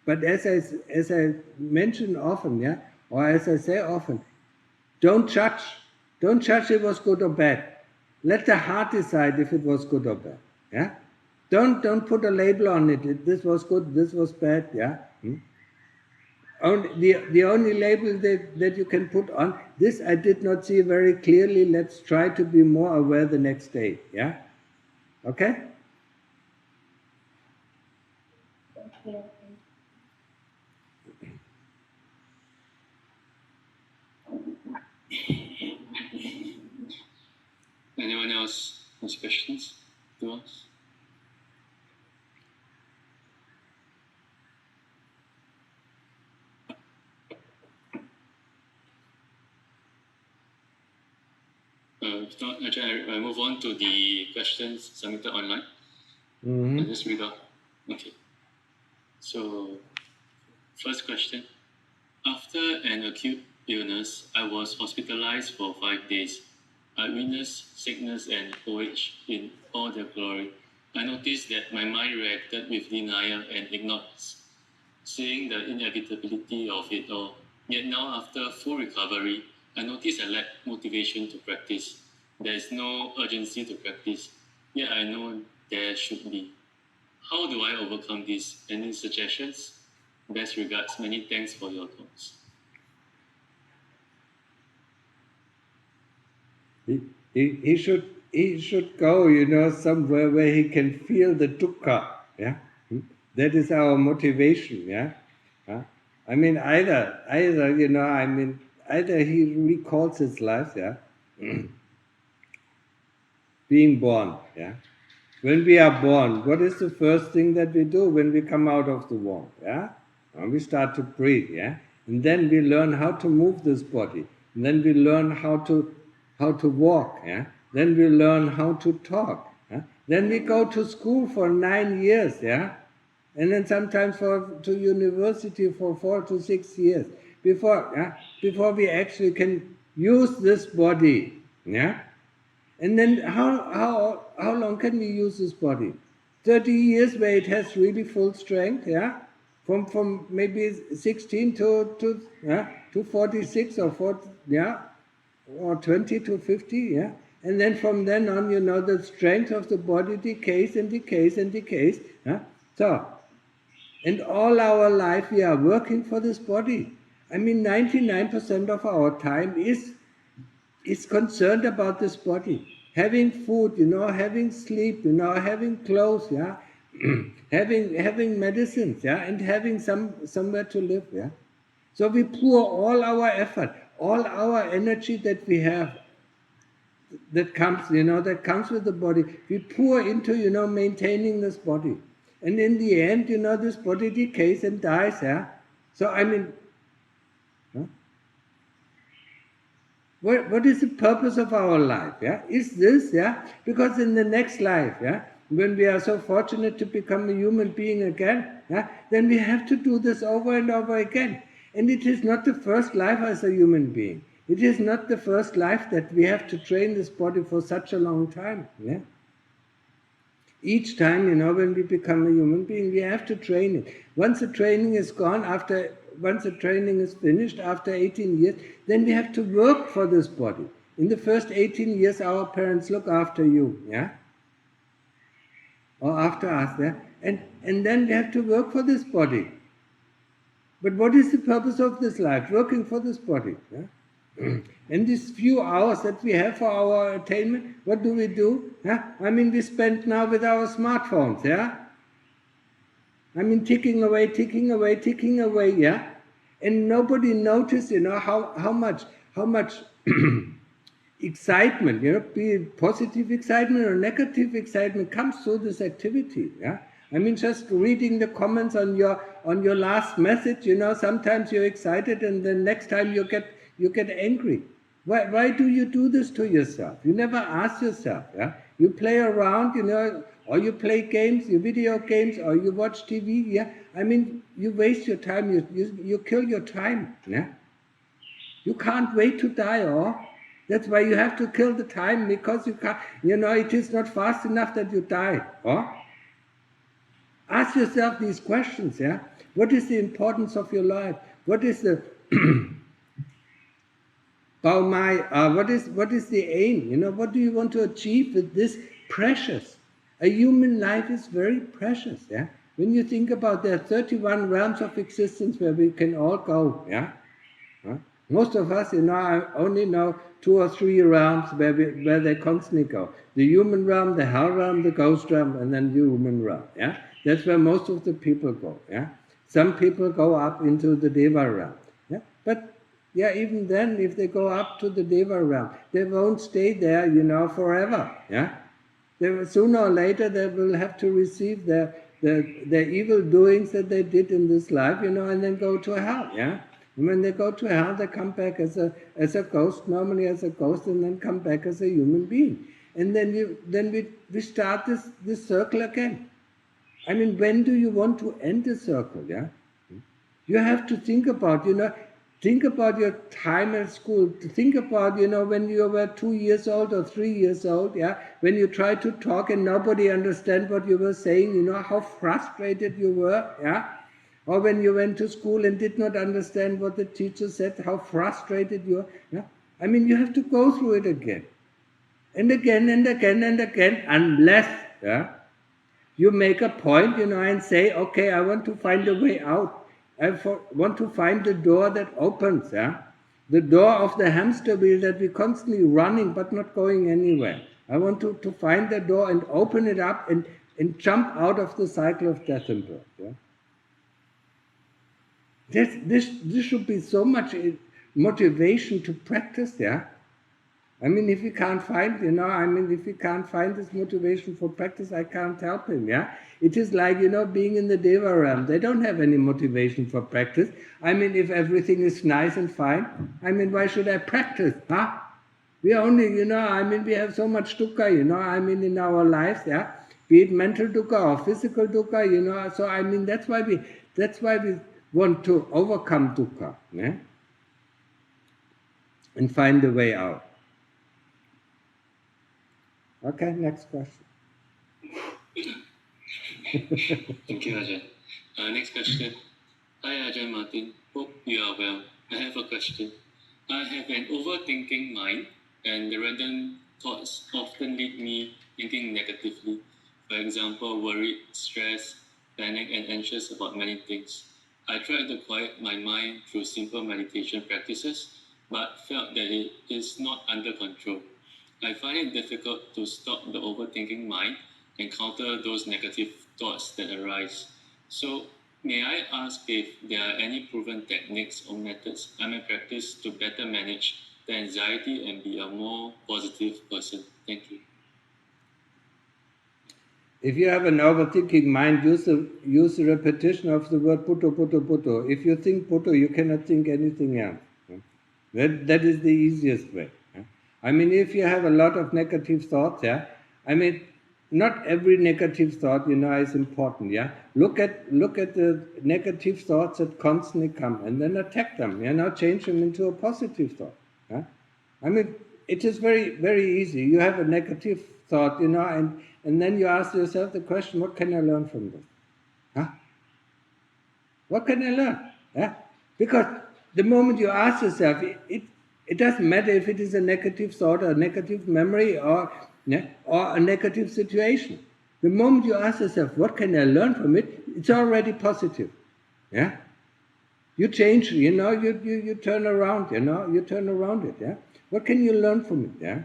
[SPEAKER 3] But as I mention often, or as I say often, don't judge. Don't judge if it was good or bad. Let the heart decide if it was good or bad. Don't put a label on it. This was good, this was bad. The only label that you can put on, this I did not see very clearly, let's try to be more aware the next day. Okay?
[SPEAKER 1] Anyone else has questions to us? If not, I move on to the questions submitted online. I'll just read out. Okay. So, first question. After an acute illness, I was hospitalized for 5 days. I witnessed sickness and old age in all their glory. I noticed that my mind reacted with denial and ignorance, seeing the inevitability of it all. Yet now, after full recovery, I notice I lack motivation to practice. There is no urgency to practice, yet I know there should be. How do I overcome this? Any suggestions? Best regards. Many thanks for your thoughts.
[SPEAKER 3] He should go, somewhere where he can feel the dukkha. That is our motivation. Either he recalls his life, being born, When we are born, what is the first thing that we do when we come out of the womb, And we start to breathe, And then we learn how to move this body. And then we learn how to walk, Then we learn how to talk, Then we go to school for 9 years, And then sometimes to university for 4 to 6 years before we actually can use this body, And then how long can we use this body? 30 years where it has really full strength, From maybe 16 to 46 or 40, or 20 to 50, And then from then on, the strength of the body decays and decays and decays, So, and all our life we are working for this body. 99% of our time is concerned about this body. Having food, having sleep, having clothes, having medicines, and having somewhere to live, So we pour all our effort, all our energy that we have, that comes with the body, we pour into, maintaining this body. And in the end, this body decays and dies, So what is the purpose of our life? Is this, because in the next life, when we are so fortunate to become a human being again, then we have to do this over and over again. And it is not the first life as a human being. It is not the first life that we have to train this body for such a long time. Each time, when we become a human being, we have to train it. Once the training is gone, once the training is finished, after 18 years, then we have to work for this body. In the first 18 years, our parents look after you, or after us, and then we have to work for this body. But what is the purpose of this life? Working for this body. And these few hours that we have for our attainment, what do? We spend now with our smartphones, ticking away, And nobody noticed, how much excitement, be it positive excitement or negative excitement, comes through this activity, I mean, just reading the comments on your last message, sometimes you're excited and then next time you get angry. Why do you do this to yourself? You never ask yourself, yeah? You play around, or you play games, you video games, or you watch TV, yeah? I mean, you waste your time, you kill your time, yeah? You can't wait to die, or that's why you have to kill the time, because you can't, it is not fast enough that you die, or ask yourself these questions, yeah? What is the importance of your life? What is the what is the aim? What do you want to achieve with this precious? A human life is very precious, yeah? When you think about there are 31 realms of existence where we can all go, yeah? Huh? Most of us, I only know 2 or 3 realms where they constantly go. The human realm, the hell realm, the ghost realm, and then the human realm, yeah? That's where most of the people go, yeah? Some people go up into the Deva realm, yeah? But yeah, even then, if they go up to the Deva realm, they won't stay there, forever, yeah? Sooner or later, they will have to receive their evil doings that they did in this life, and then go to hell, yeah? And when they go to hell, they come back as a ghost, normally as a ghost, and then come back as a human being. And then we start this circle again. I mean, when do you want to end the circle, yeah? You have to think about, think about your time at school. Think about, when you were 2 years old or 3 years old, yeah, when you tried to talk and nobody understand what you were saying, how frustrated you were, yeah? Or when you went to school and did not understand what the teacher said, how frustrated you were, yeah? I mean, you have to go through it again. And again and again and again, unless, yeah, you make a point, and say, okay, I want to find a way out. I want to find the door that opens, yeah? The door of the hamster wheel that we're constantly running but not going anywhere. I want to find the door and open it up and jump out of the cycle of death and birth. Yeah? This should be so much motivation to practice, yeah? I mean, if you can't find, if you can't find this motivation for practice, I can't help him, yeah? It is like, being in the Deva realm. They don't have any motivation for practice. I mean, if everything is nice and fine, I mean, why should I practice, huh? We only, we have so much dukkha, in our lives, yeah? Be it mental dukkha or physical dukkha, so I mean, that's why we want to overcome dukkha, yeah? And find a way out. Okay, next question.
[SPEAKER 1] Thank you, Ajahn. Next question. Hi, Ajahn Martin. Hope you are well. I have a question. I have an overthinking mind, and the random thoughts often lead me thinking negatively. For example, worried, stressed, panic, and anxious about many things. I tried to quiet my mind through simple meditation practices, but felt that it is not under control. I find it difficult to stop the overthinking mind and counter those negative thoughts that arise. So, may I ask if there are any proven techniques or methods I may practice to better manage the anxiety and be a more positive person? Thank you.
[SPEAKER 3] If you have an overthinking mind, use the repetition of the word Bhutto, Bhutto, Bhutto. If you think Bhutto, you cannot think anything else. That is the easiest way. I mean, if you have a lot of negative thoughts, yeah, I mean, not every negative thought, is important, yeah. Look at the negative thoughts that constantly come and then attack them, change them into a positive thought. Yeah? I mean, it is very, very easy. You have a negative thought, and then you ask yourself the question, what can I learn from this? Huh? What can I learn? Yeah? Because the moment you ask yourself, it doesn't matter if it is a negative thought or a negative memory or a negative situation. The moment you ask yourself, what can I learn from it? It's already positive. Yeah? You change, you turn around, you turn around it. Yeah? What can you learn from it? Yeah?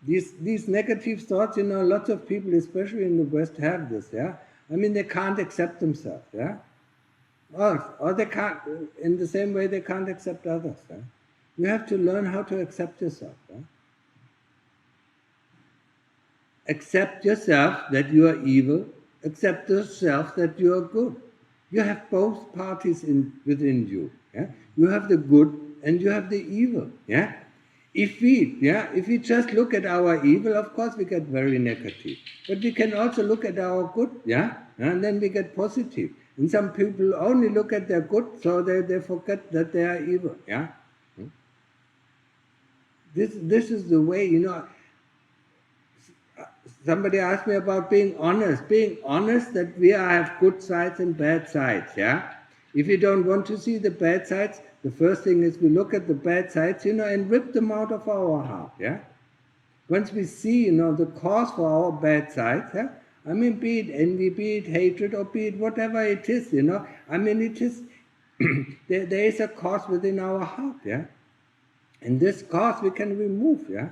[SPEAKER 3] These negative thoughts, lots of people, especially in the West, have this. Yeah? I mean, they can't accept themselves. Yeah? Or they can't, in the same way they can't accept others. Yeah? You have to learn how to accept yourself. Yeah? accept yourself that you are evil, accept yourself that you are good. You have both parties within you. Yeah? You have the good and you have the evil. Yeah? If we just look at our evil, of course we get very negative. But we can also look at our good, and then we get positive. And some people only look at their good, so they forget that they are evil. Yeah. This is the way, somebody asked me about being honest. Being honest that we have good sides and bad sides, yeah? If you don't want to see the bad sides, the first thing is we look at the bad sides, and rip them out of our heart, yeah? Once we see, the cause for our bad sides, yeah? I mean, be it envy, be it hatred, or be it whatever it is, I mean, it is, there is a cause within our heart, yeah? And this cause we can remove, yeah?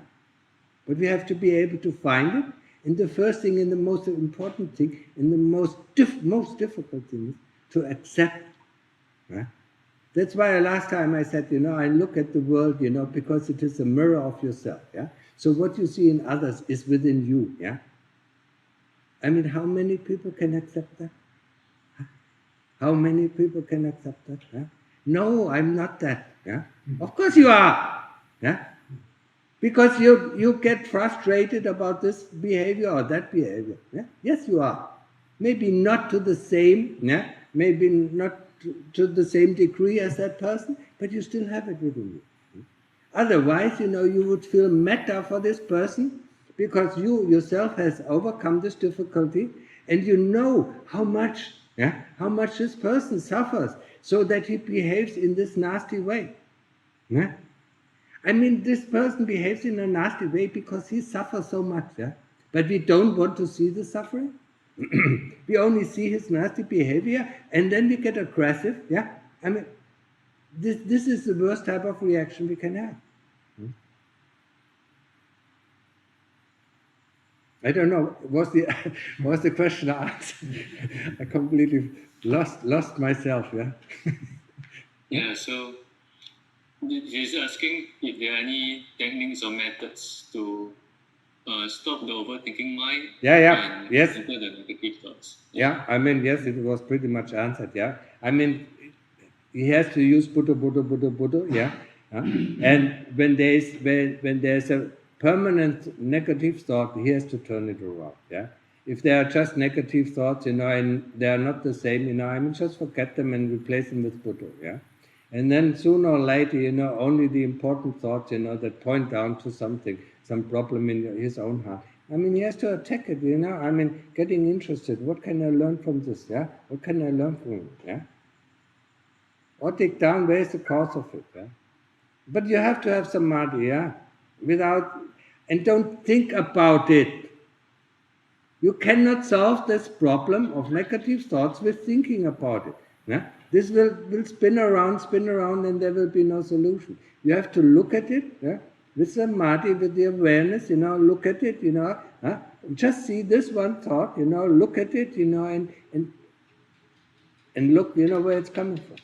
[SPEAKER 3] But we have to be able to find it. And the first thing and the most important thing and the most difficult thing is to accept. Right? That's why last time I said, I look at the world, because it is a mirror of yourself. Yeah. So what you see in others is within you. Yeah. I mean, how many people can accept that? How many people can accept that? Yeah? No, I'm not that. Yeah. Of course you are. Yeah. Because you get frustrated about this behavior or that behavior. Yeah? Yes, you are. Maybe not to the same, maybe not to the same degree as that person, but you still have it within you. Otherwise, you would feel metta for this person because you yourself has overcome this difficulty and you know how much this person suffers so that he behaves in this nasty way. Yeah? I mean, this person behaves in a nasty way because he suffers so much, yeah? But we don't want to see the suffering. We only see his nasty behavior, and then we get aggressive, yeah? I mean, this is the worst type of reaction we can have. I don't know, was the question answered? I completely lost myself, yeah?
[SPEAKER 1] Yeah, so he's asking if there are any techniques or methods to stop the overthinking mind. And
[SPEAKER 3] yes.
[SPEAKER 1] enter the negative thoughts.
[SPEAKER 3] Yeah, I mean, yes, it was pretty much answered, yeah. I mean, he has to use Buddha, yeah. And when there's a permanent negative thought, he has to turn it around, yeah. If they are just negative thoughts, and they are not the same, I mean, just forget them and replace them with Buddha, yeah. And then sooner or later, only the important thoughts, that point down to something, some problem in his own heart. I mean, he has to attack it, I mean, getting interested. What can I learn from this, yeah? What can I learn from it, yeah? Or take down where is the cause of it, yeah? But you have to have samadhi, yeah? And don't think about it. You cannot solve this problem of negative thoughts with thinking about it, yeah? This will spin around, and there will be no solution. You have to look at it, yeah? With samadhi, with the awareness, look at it, just see this one thought, look at it, and look, where it's coming from.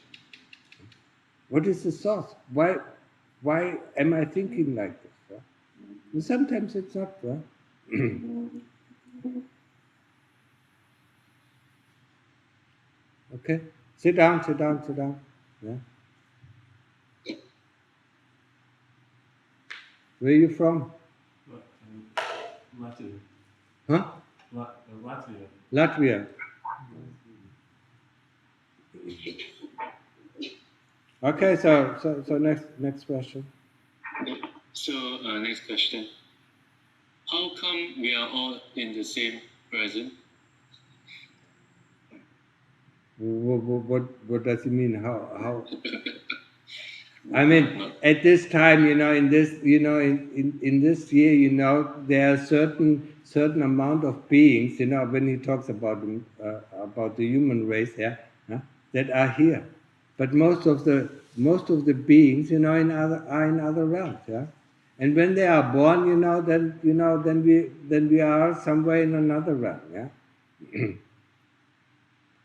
[SPEAKER 3] What is the source? Why am I thinking like this? Yeah? And sometimes it's not. Yeah? Okay, sit down. Yeah. Where are you from?
[SPEAKER 6] Latvia.
[SPEAKER 3] Huh?
[SPEAKER 6] Latvia.
[SPEAKER 3] Latvia. Okay, so next question.
[SPEAKER 1] So next question. How come we are all in the same present?
[SPEAKER 3] What does it mean? How? I mean, at this time, in this, in this year, there are certain amount of beings, when he talks about the human race, yeah, that are here, but most of the beings, are in other realms, yeah, and when they are born, then we are somewhere in another realm, yeah.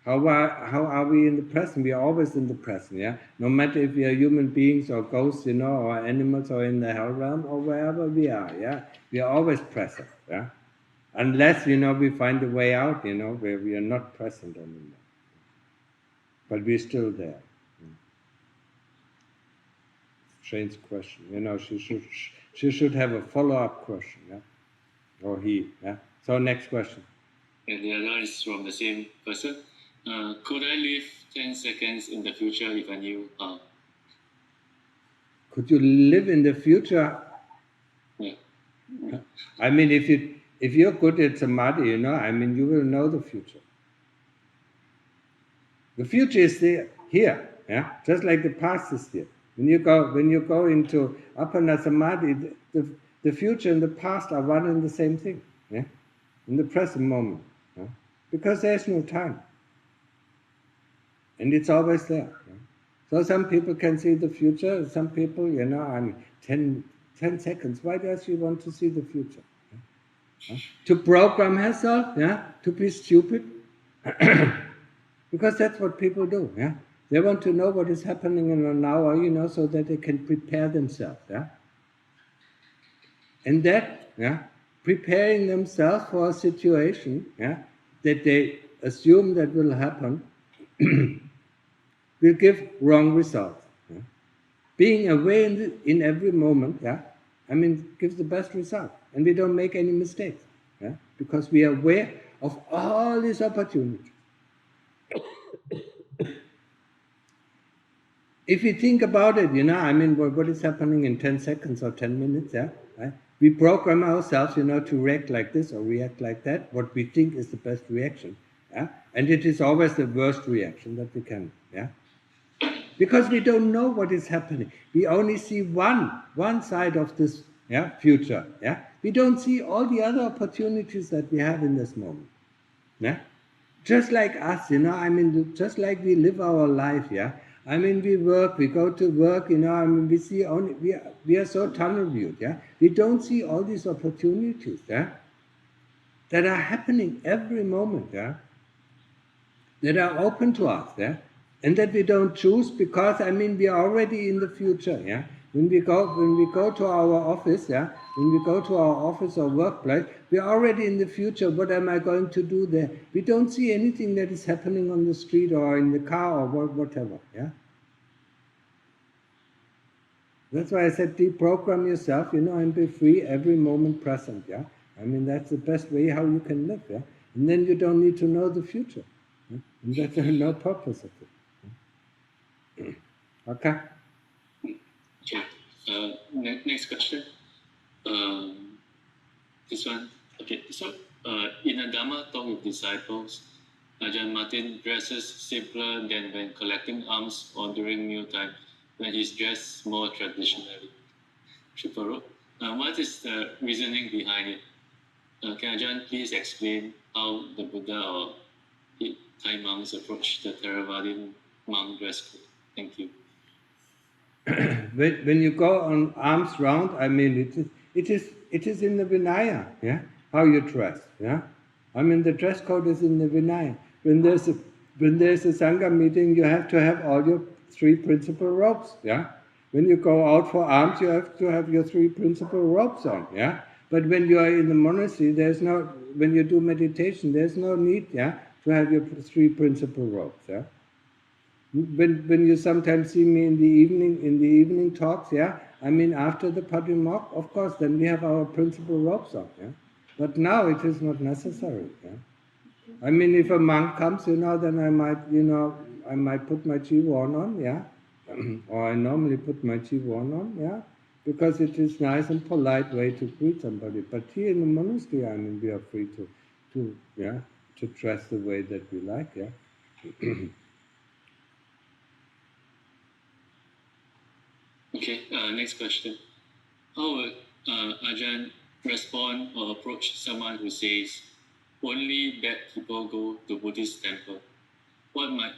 [SPEAKER 3] How are we in the present? We are always in the present, yeah? No matter if we are human beings or ghosts, or animals or in the hell realm or wherever we are, yeah? We are always present, yeah? Unless, we find a way out, where we are not present anymore. But we're still there. Strange question. She should have a follow-up question, yeah? Or he, yeah? So next question.
[SPEAKER 1] And the other is from the same person. Could I live 10 seconds in the future if I knew how?
[SPEAKER 3] Could you live in the future?
[SPEAKER 1] Yeah.
[SPEAKER 3] I mean, if you're good at samadhi, you will know the future. The future is here, yeah. Just like the past is here. When you go into Appana Samadhi, the future and the past are one and the same thing, yeah. In the present moment, yeah? Because there's no time, and it's always there. Yeah? So some people can see the future. Some people, 10 seconds. Why does she want to see the future? Yeah? To program herself, yeah, to be stupid. Because that's what people do, yeah. They want to know what is happening in an hour, so that they can prepare themselves, yeah. And that, yeah, preparing themselves for a situation, yeah, that they assume that will happen, will give wrong results. Yeah? Being aware in every moment, yeah, gives the best result, and we don't make any mistakes, yeah, because we are aware of all these opportunities. If we think about it, what is happening in 10 seconds or 10 minutes, yeah, right? We program ourselves, to react like this or react like that, what we think is the best reaction, yeah? And it is always the worst reaction that we can, yeah? Because we don't know what is happening. We only see one side of this, yeah, future, yeah? We don't see all the other opportunities that we have in this moment, yeah? Just like us, just like we live our life, yeah? We work, we go to work, we see only, we are so tunnel viewed, yeah? We don't see all these opportunities, yeah? That are happening every moment, yeah? That are open to us, yeah? And that we don't choose because, we are already in the future, yeah? When we go to our office, yeah? When we go to our office or workplace, we are already in the future. What am I going to do there? We don't see anything that is happening on the street or in the car or whatever, yeah? That's why I said deprogram yourself, and be free every moment present, yeah? That's the best way how you can live, yeah? And then you don't need to know the future. Yeah? And that's no purpose of it. Okay?
[SPEAKER 1] Okay. Next question. This one. Okay. So, in a Dhamma talk with disciples, Ajahn Martin dresses simpler than when collecting alms or during mealtime, when he's dressed more traditionally. Shiparo, what is the reasoning behind it? Can Ajahn please explain how the Buddha or Thai monks approach the Theravadian monk dress code? Thank you.
[SPEAKER 3] When you go on arms round, it is in the Vinaya, yeah, how you dress, yeah. The dress code is in the Vinaya. When there's a Sangha meeting, you have to have all your 3 principal robes, yeah. When you go out for arms, you have to have your 3 principal robes on, yeah. But when you are in the monastery, when you do meditation, there's no need, yeah, to have your 3 principal robes, yeah. When you sometimes see me in the evening talks, yeah, after the Piyadhammo, of course, then we have our principal robes on, yeah. But now it is not necessary, yeah. If a monk comes, then I might put my jivan on, yeah, or I normally put my jivan on, yeah, because it is nice and polite way to greet somebody. But here in the monastery, we are free to dress the way that we like, yeah.
[SPEAKER 1] Okay, next question. How would Ajahn respond or approach someone who says, only bad people go to Buddhist temple? What might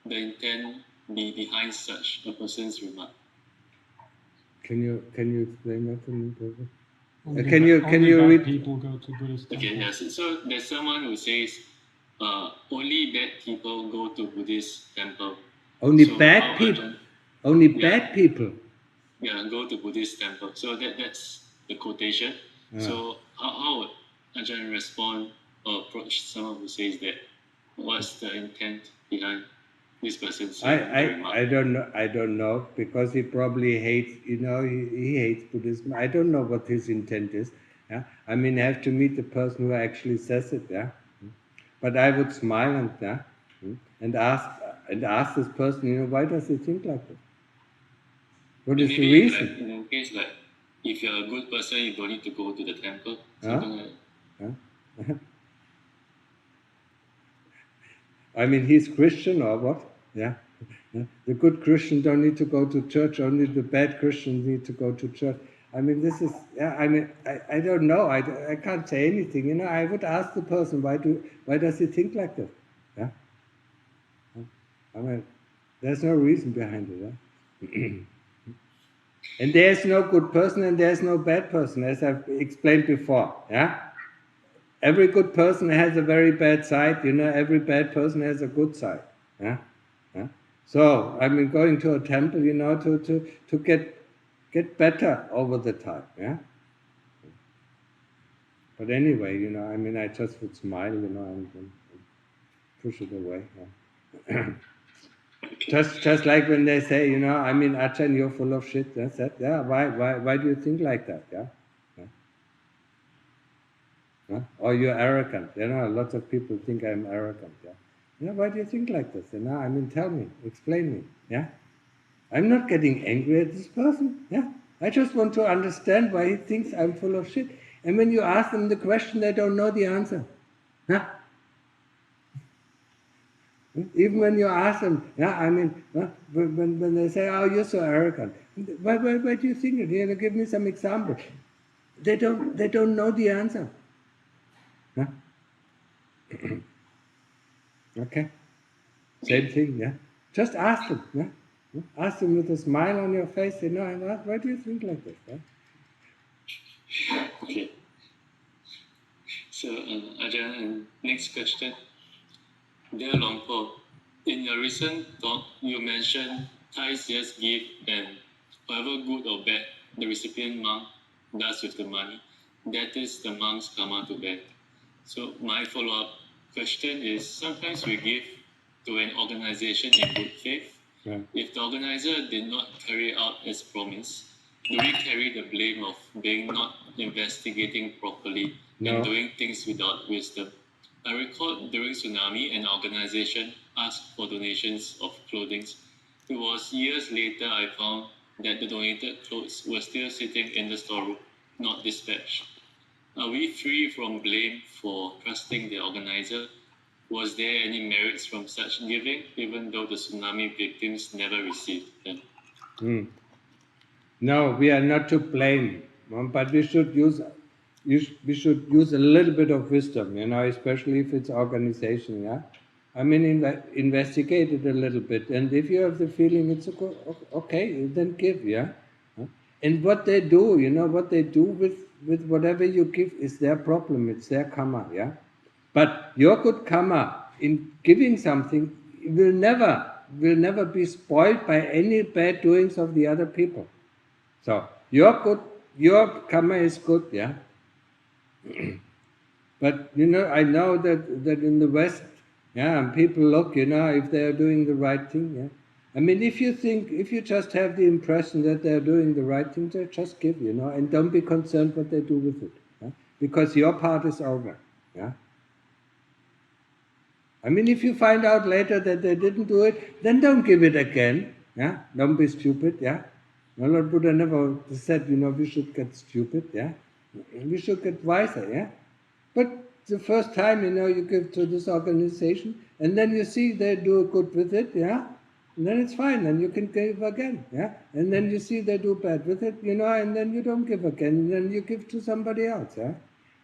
[SPEAKER 1] the intent be behind such a person's remark?
[SPEAKER 3] Can you explain that to me, brother?
[SPEAKER 6] Can you read? People go to Buddhist temple.
[SPEAKER 1] Okay, yes. So there's someone who says, only bad people go to Buddhist temple.
[SPEAKER 3] Only bad people. Only bad people.
[SPEAKER 1] Yeah, go to Buddhist temple. So that's the quotation. So how would Ajahn respond or approach someone who says that, what's the intent behind this person saying the remark?
[SPEAKER 3] I don't know, because he probably hates, he hates Buddhism. I don't know what his intent is. Yeah, I mean, I have to meet the person who actually says it. Yeah, but I would smile and ask this person, why does he think like this? What is the reason?
[SPEAKER 1] Like, in case, like, if you're a good person, you don't need to go to the temple.
[SPEAKER 3] I mean, he's Christian or what? Yeah. The good Christian don't need to go to church. Only the bad Christians need to go to church. I mean, this is. Yeah. I mean, I don't know. I can't say anything. I would ask the person, why does he think like this? Yeah. I mean, there's no reason behind it. Yeah? And there's no good person and there's no bad person, as I've explained before. Yeah. Every good person has a very bad side. Every bad person has a good side. Yeah. Yeah. So I mean, going to a temple, to get better over the time. Yeah. But anyway, I mean, I just would smile, and push it away. Yeah. Just like when they say, I mean, Ajahn, you're full of shit. That's that. Yeah. Why do you think like that? Yeah. Yeah. Or you're arrogant. Lots of people think I'm arrogant. Yeah. Why do you think like this? I mean, tell me, explain me. Yeah. I'm not getting angry at this person. Yeah. I just want to understand why he thinks I'm full of shit. And when you ask them the question, they don't know the answer. Huh? Even when you ask them, I mean, when they say, oh, you're so arrogant, why do you think it? Give me some example. They don't know the answer. Huh? Okay. Same thing, yeah. Just ask them, yeah. Ask them with a smile on your face, and ask, why do you think like this? Yeah?
[SPEAKER 1] Okay. So, Ajahn, next question. Dear Longpo, in your recent talk, you mentioned Thais just give, and however good or bad the recipient monk does with the money, that is the monk's karma to bear. So my follow-up question is, sometimes we give to an organization in good faith.
[SPEAKER 3] Yeah.
[SPEAKER 1] If the organizer did not carry out as promised, do we carry the blame of being not investigating properly and doing things without wisdom? I recall during tsunami, an organization asked for donations of clothing. It was years later I found that the donated clothes were still sitting in the storeroom, not dispatched. Are we free from blame for trusting the organizer? Was there any merits from such giving, even though the tsunami victims never received them?
[SPEAKER 3] No, we are not to blame, but we should use a little bit of wisdom, especially if it's organization. Yeah, I mean, investigate it a little bit, and if you have the feeling it's okay, then give. Yeah, and what they do, what they do with whatever you give is their problem. It's their karma. Yeah, but your good karma in giving something will never be spoiled by any bad doings of the other people. So your karma is good, yeah. But I know that in the West, yeah, people look, if they are doing the right thing, yeah. I mean, if you just have the impression that they are doing the right thing, just give, and don't be concerned what they do with it, yeah? Because your part is over, yeah. I mean, if you find out later that they didn't do it, then don't give it again, yeah. Don't be stupid, yeah. My Lord Buddha never said, we should get stupid, yeah. We should get wiser, yeah. But the first time, you give to this organization, and then you see they do good with it, yeah. And then it's fine, then you can give again, yeah. And then you see they do bad with it, and then you don't give again, and then you give to somebody else, yeah.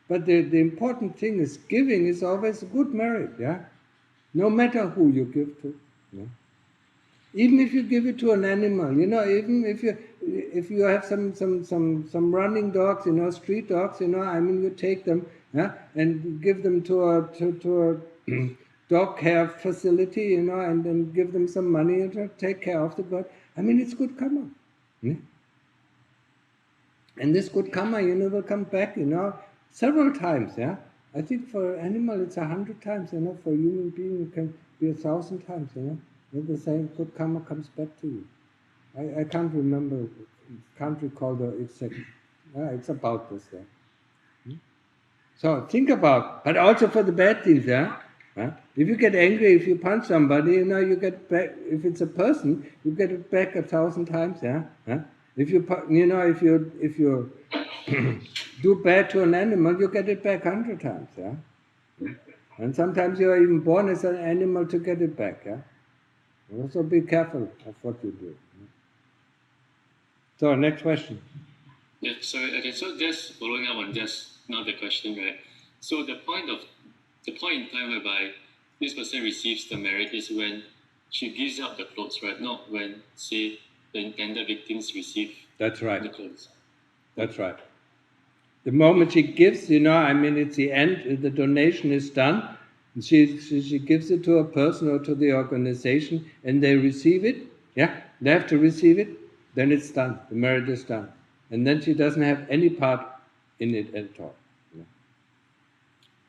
[SPEAKER 3] But the important thing is giving is always a good merit, yeah. No matter who you give to, yeah. Even if you give it to an animal, even if you have some running dogs, street dogs, I mean, you take them, yeah, and give them to a dog care facility, and then give them some money and take care of the dog. I mean, it's good karma. Yeah? And this good karma, will come back, several times, yeah. I think for animal it's 100 times, For human being it can be 1,000 times, Then the same good karma comes back to you. I can't remember, can't recall the exact. It's about this, So think about, but also for the bad things, If you get angry, if you punch somebody, you get back. If it's a person, you get it back 1,000 times, If you, if you do bad to an animal, you get it back 100 times, And sometimes you are even born as an animal to get it back, Also be careful of what you do. So next question.
[SPEAKER 1] Yeah, sorry. Okay, so just following up on just now the question, right? So the point in time whereby this person receives the merit is when she gives up the clothes, right? Not when, say, the intended victims receive
[SPEAKER 3] That's right.
[SPEAKER 1] the clothes.
[SPEAKER 3] That's right. The moment she gives, it's the end, the donation is done. She gives it to a person or to the organization and they receive it. They have to receive it. Then it's done. The merit is done. And then she doesn't have any part in it at all.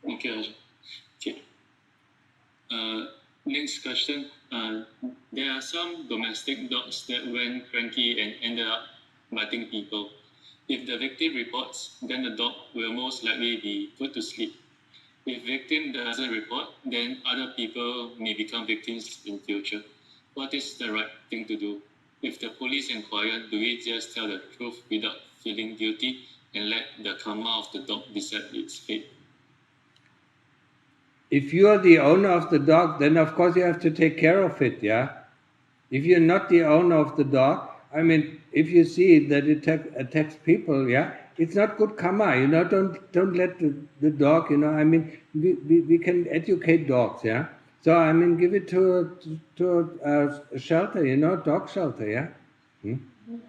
[SPEAKER 1] Okay. Next question. There are some domestic dogs that went cranky and ended up biting people. If the victim reports, then the dog will most likely be put to sleep. If victim doesn't report, then other people may become victims in future. What is the right thing to do? If the police inquire, do we just tell the truth without feeling guilty and let the karma of the dog decide its fate?
[SPEAKER 3] If you are the owner of the dog, then of course you have to take care of it, If you're not the owner of the dog, if you see that it attacks people, it's not good karma, Don't let the dog, we can educate dogs, So give it to a shelter, dog shelter,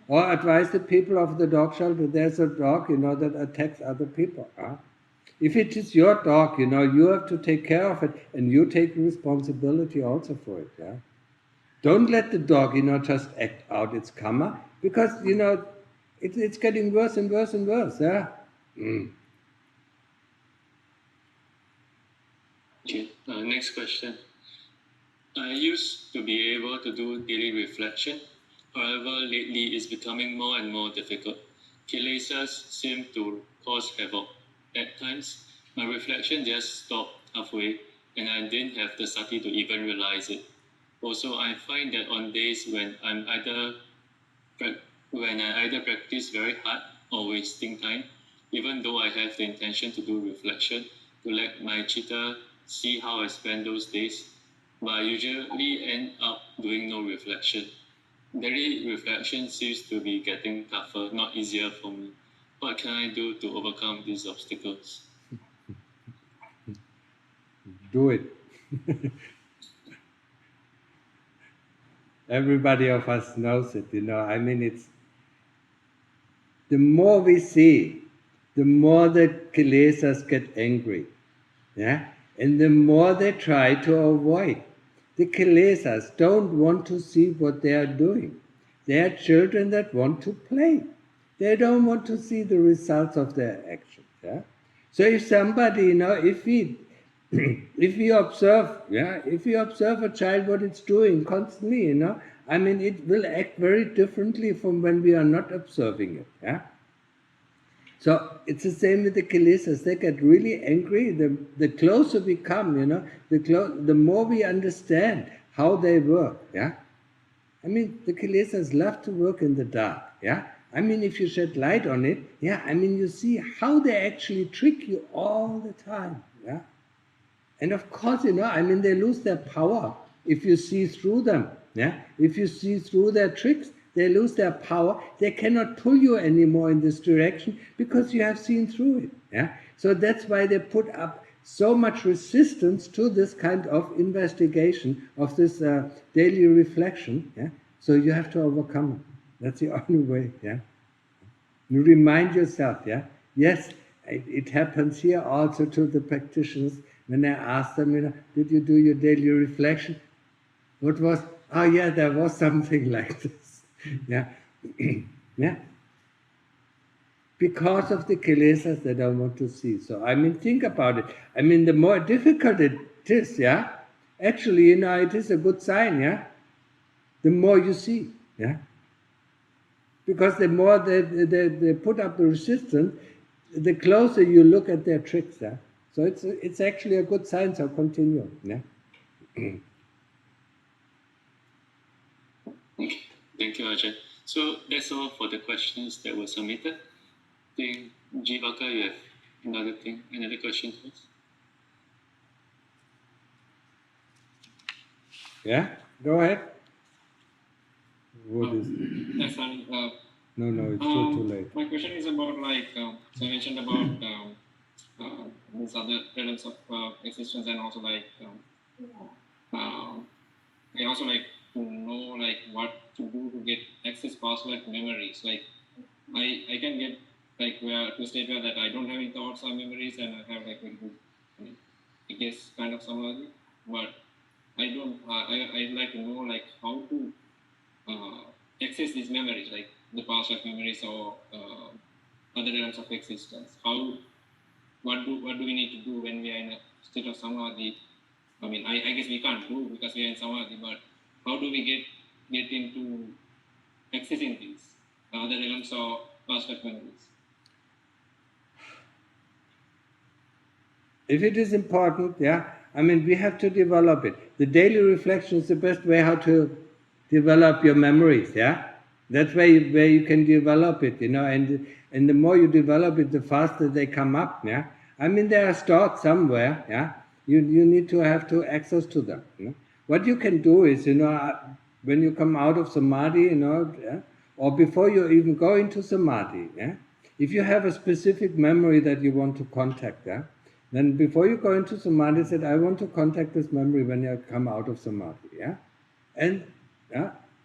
[SPEAKER 3] Or advise the people of the dog shelter. There's a dog, that attacks other people. If it is your dog, you have to take care of it, and you take responsibility also for it. Don't let the dog, just act out its karma, because it's getting worse and worse and worse.
[SPEAKER 1] Okay. Next question. I used to be able to do daily reflection. However, lately it's becoming more and more difficult. Kilesas seem to cause havoc. At times, my reflection just stopped halfway, and I didn't have the sati to even realize it. Also, I find that on days when I either practice very hard or wasting time, even though I have the intention to do reflection, to let my citta see how I spend those days, but I usually end up doing no reflection. Daily reflection seems to be getting tougher, not easier for me. What can I do to overcome these obstacles?
[SPEAKER 3] Do it. Everybody of us knows it, it's the more we see, the more the kilesas get angry, and the more they try to avoid. The kilesas don't want to see what they are doing. They are children that want to play. They don't want to see the results of their actions. So if somebody, if we observe, if we observe a child what it's doing constantly, it will act very differently from when we are not observing it. So it's the same with the kilesas. They get really angry. The closer we come, the more we understand how they work. The kilesas love to work in the dark. If you shed light on it, you see how they actually trick you all the time. And of course, they lose their power if you see through them. If you see through their tricks, they lose their power. They cannot pull you anymore in this direction because you have seen through it. So that's why they put up so much resistance to this kind of investigation, of this daily reflection. So you have to overcome it. That's the only way. You remind yourself. Yes, it happens here also to the practitioners. When I ask them, did you do your daily reflection? What was? Oh yeah, there was something like this. because of the kilesas that I want to see. So, I mean, think about it. I mean, the more difficult it is, yeah, actually, it is a good sign, yeah, the more you see, yeah. Because the more they put up the resistance, the closer you look at their tricks, yeah. So it's actually a good sign, so continue, yeah.
[SPEAKER 1] Thank you, Ajahn. So that's all for the questions that were submitted. I think Jivaka, you have another question first?
[SPEAKER 3] Yeah, go ahead. What is
[SPEAKER 5] Yes, sorry.
[SPEAKER 3] No, it's too late.
[SPEAKER 5] My question is about so you mentioned about these other realms of existence, and also I also like to know what to do to get access past memories. I can get to a state where that I don't have any thoughts or memories, and I have very good, I guess, kind of samadhi, but I don't. I'd like to know how to access these memories, like the past life memories or other realms of existence. What do we need to do when we are in a state of samadhi? I mean, I guess we can't do because we are in samadhi, but how do we get into accessing these other realms or past life memories?
[SPEAKER 3] If it is important, yeah, I mean, we have to develop it. The daily reflection is the best way how to develop your memories, yeah. That's where you can develop it, and the more you develop it, the faster they come up, yeah. I mean, they are stored somewhere, yeah. You need to have to access to them. What you can do is, when you come out of samadhi, yeah, or before you even go into samadhi, yeah, if you have a specific memory that you want to contact, yeah, then before you go into samadhi, said, I want to contact this memory when you come out of samadhi, yeah, and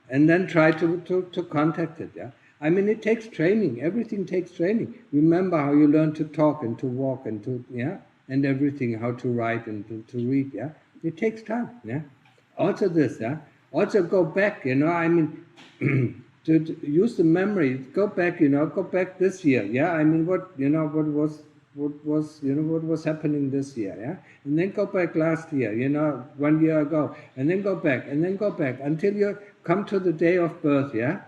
[SPEAKER 3] then try to contact it, yeah. I mean, it takes training. Everything takes training. Remember how you learn to talk and to walk and and everything, how to write and to read, yeah. It takes time, yeah. Also this, yeah. Also go back, I mean, to use the memory. Go back, go back this year, yeah. I mean, what was happening this year, yeah, and then go back last year, 1 year ago, and then go back until you come to the day of birth, yeah,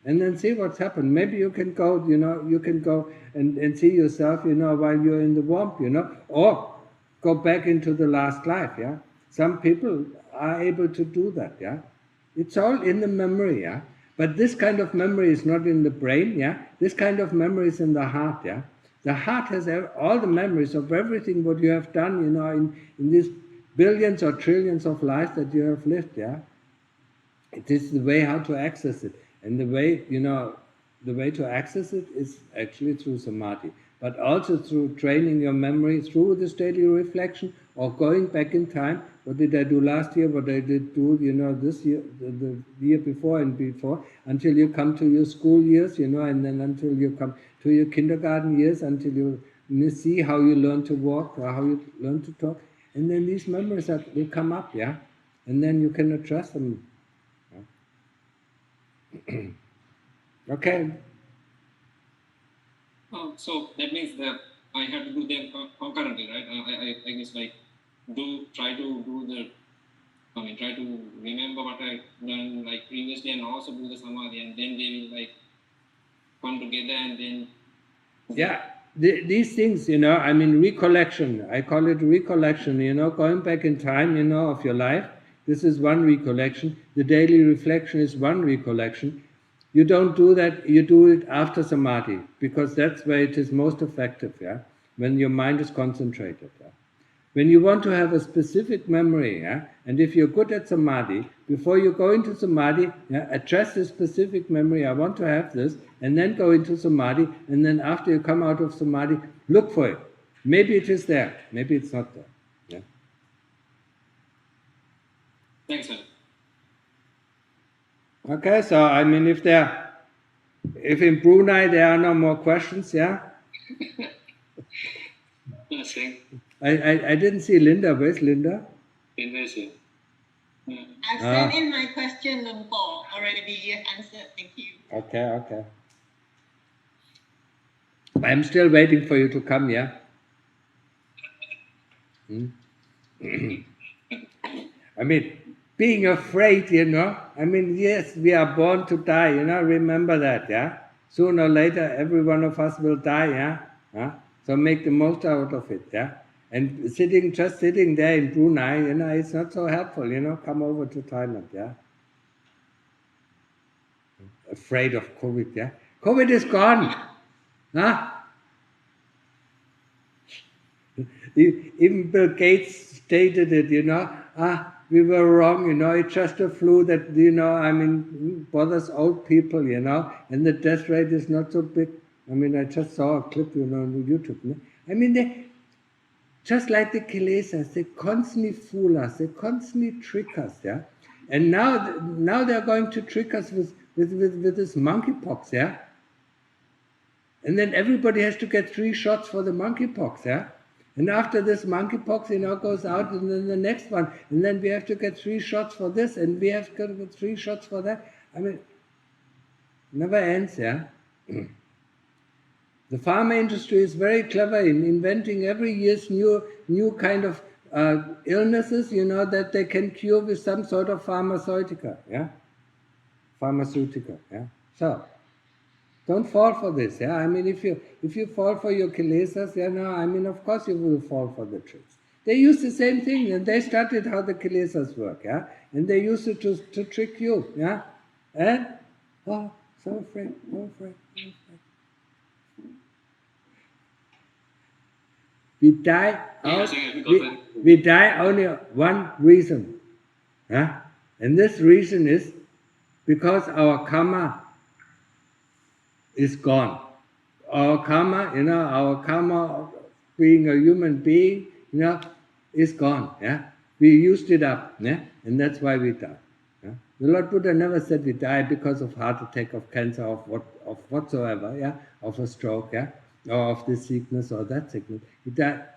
[SPEAKER 3] and then see what's happened. Maybe you can go, you can go and see yourself, while you're in the womb, or go back into the last life, yeah. Some people are able to do that, yeah. It's all in the memory, yeah. But this kind of memory is not in the brain, yeah. This kind of memory is in the heart, yeah. The heart has all the memories of everything what you have done, in these billions or trillions of lives that you have lived, yeah. It is the way how to access it. And the way, the way to access it is actually through samadhi, but also through training your memory through this daily reflection, or going back in time. What did I do last year? What I did do, this year, the year before and before, until you come to your school years, and then until you come to your kindergarten years, until you see how you learn to walk or how you learn to talk. And then these memories will come up, yeah? And then you can address them. Okay.
[SPEAKER 5] So that means that I have to do them concurrently, right? I guess try to remember what I've done previously, and also do the samadhi, and then they will come together, and then
[SPEAKER 3] these things, I mean, recollection. I call it recollection. Going back in time, of your life. This is one recollection. The daily reflection is one recollection. You don't do that. You do it after samadhi, because that's where it is most effective. Yeah, when your mind is concentrated. Yeah? When you want to have a specific memory, yeah, and if you're good at samadhi, before you go into samadhi, yeah, address the specific memory. I want to have this, and then go into samadhi, and then after you come out of samadhi, look for it. Maybe it is there. Maybe it's not there. Yeah.
[SPEAKER 5] Thanks, sir.
[SPEAKER 3] Okay, so I mean, if in Brunei there are no more questions, yeah. I didn't see Linda. Where's Linda?
[SPEAKER 5] Linda is here.
[SPEAKER 4] I've sent in my question number already answered. Thank you.
[SPEAKER 3] Okay. I'm still waiting for you to come, yeah? I mean, being afraid, I mean, yes, we are born to die, remember that, yeah? Sooner or later, every one of us will die, yeah? So make the most out of it, yeah? And just sitting there in Brunei, it's not so helpful, come over to Thailand, yeah? Afraid of COVID, yeah? COVID is gone, huh? Even Bill Gates stated it, we were wrong, it's just a flu that, I mean, bothers old people, and the death rate is not so big. I mean, I just saw a clip, on YouTube. I mean, they, just like the Kilesas, they constantly fool us, they constantly trick us, yeah? And now they're going to trick us with this monkeypox, yeah? And then everybody has to get 3 shots for the monkeypox, yeah? And after this monkeypox, goes out, and then the next one, and then we have to get 3 shots for this, and we have to get 3 shots for that. I mean, never ends, yeah? The pharma industry is very clever in inventing every year's new kind of illnesses, that they can cure with some sort of pharmaceutical, yeah? Pharmaceutical, yeah? So, don't fall for this, yeah? I mean, if you fall for your kilesas, I mean, of course you will fall for the tricks. They use the same thing, and they studied how the kilesas work, yeah? And they use it to trick you, yeah? And, oh, so afraid, so afraid, so afraid. We die we die only one reason, yeah? And this reason is because our karma is gone. Our karma, our karma being a human being, is gone. Yeah, we used it up, yeah, and that's why we die. Yeah? The Lord Buddha never said we die because of heart attack, of cancer, of whatsoever, yeah, of a stroke, yeah, or of this sickness or that sickness.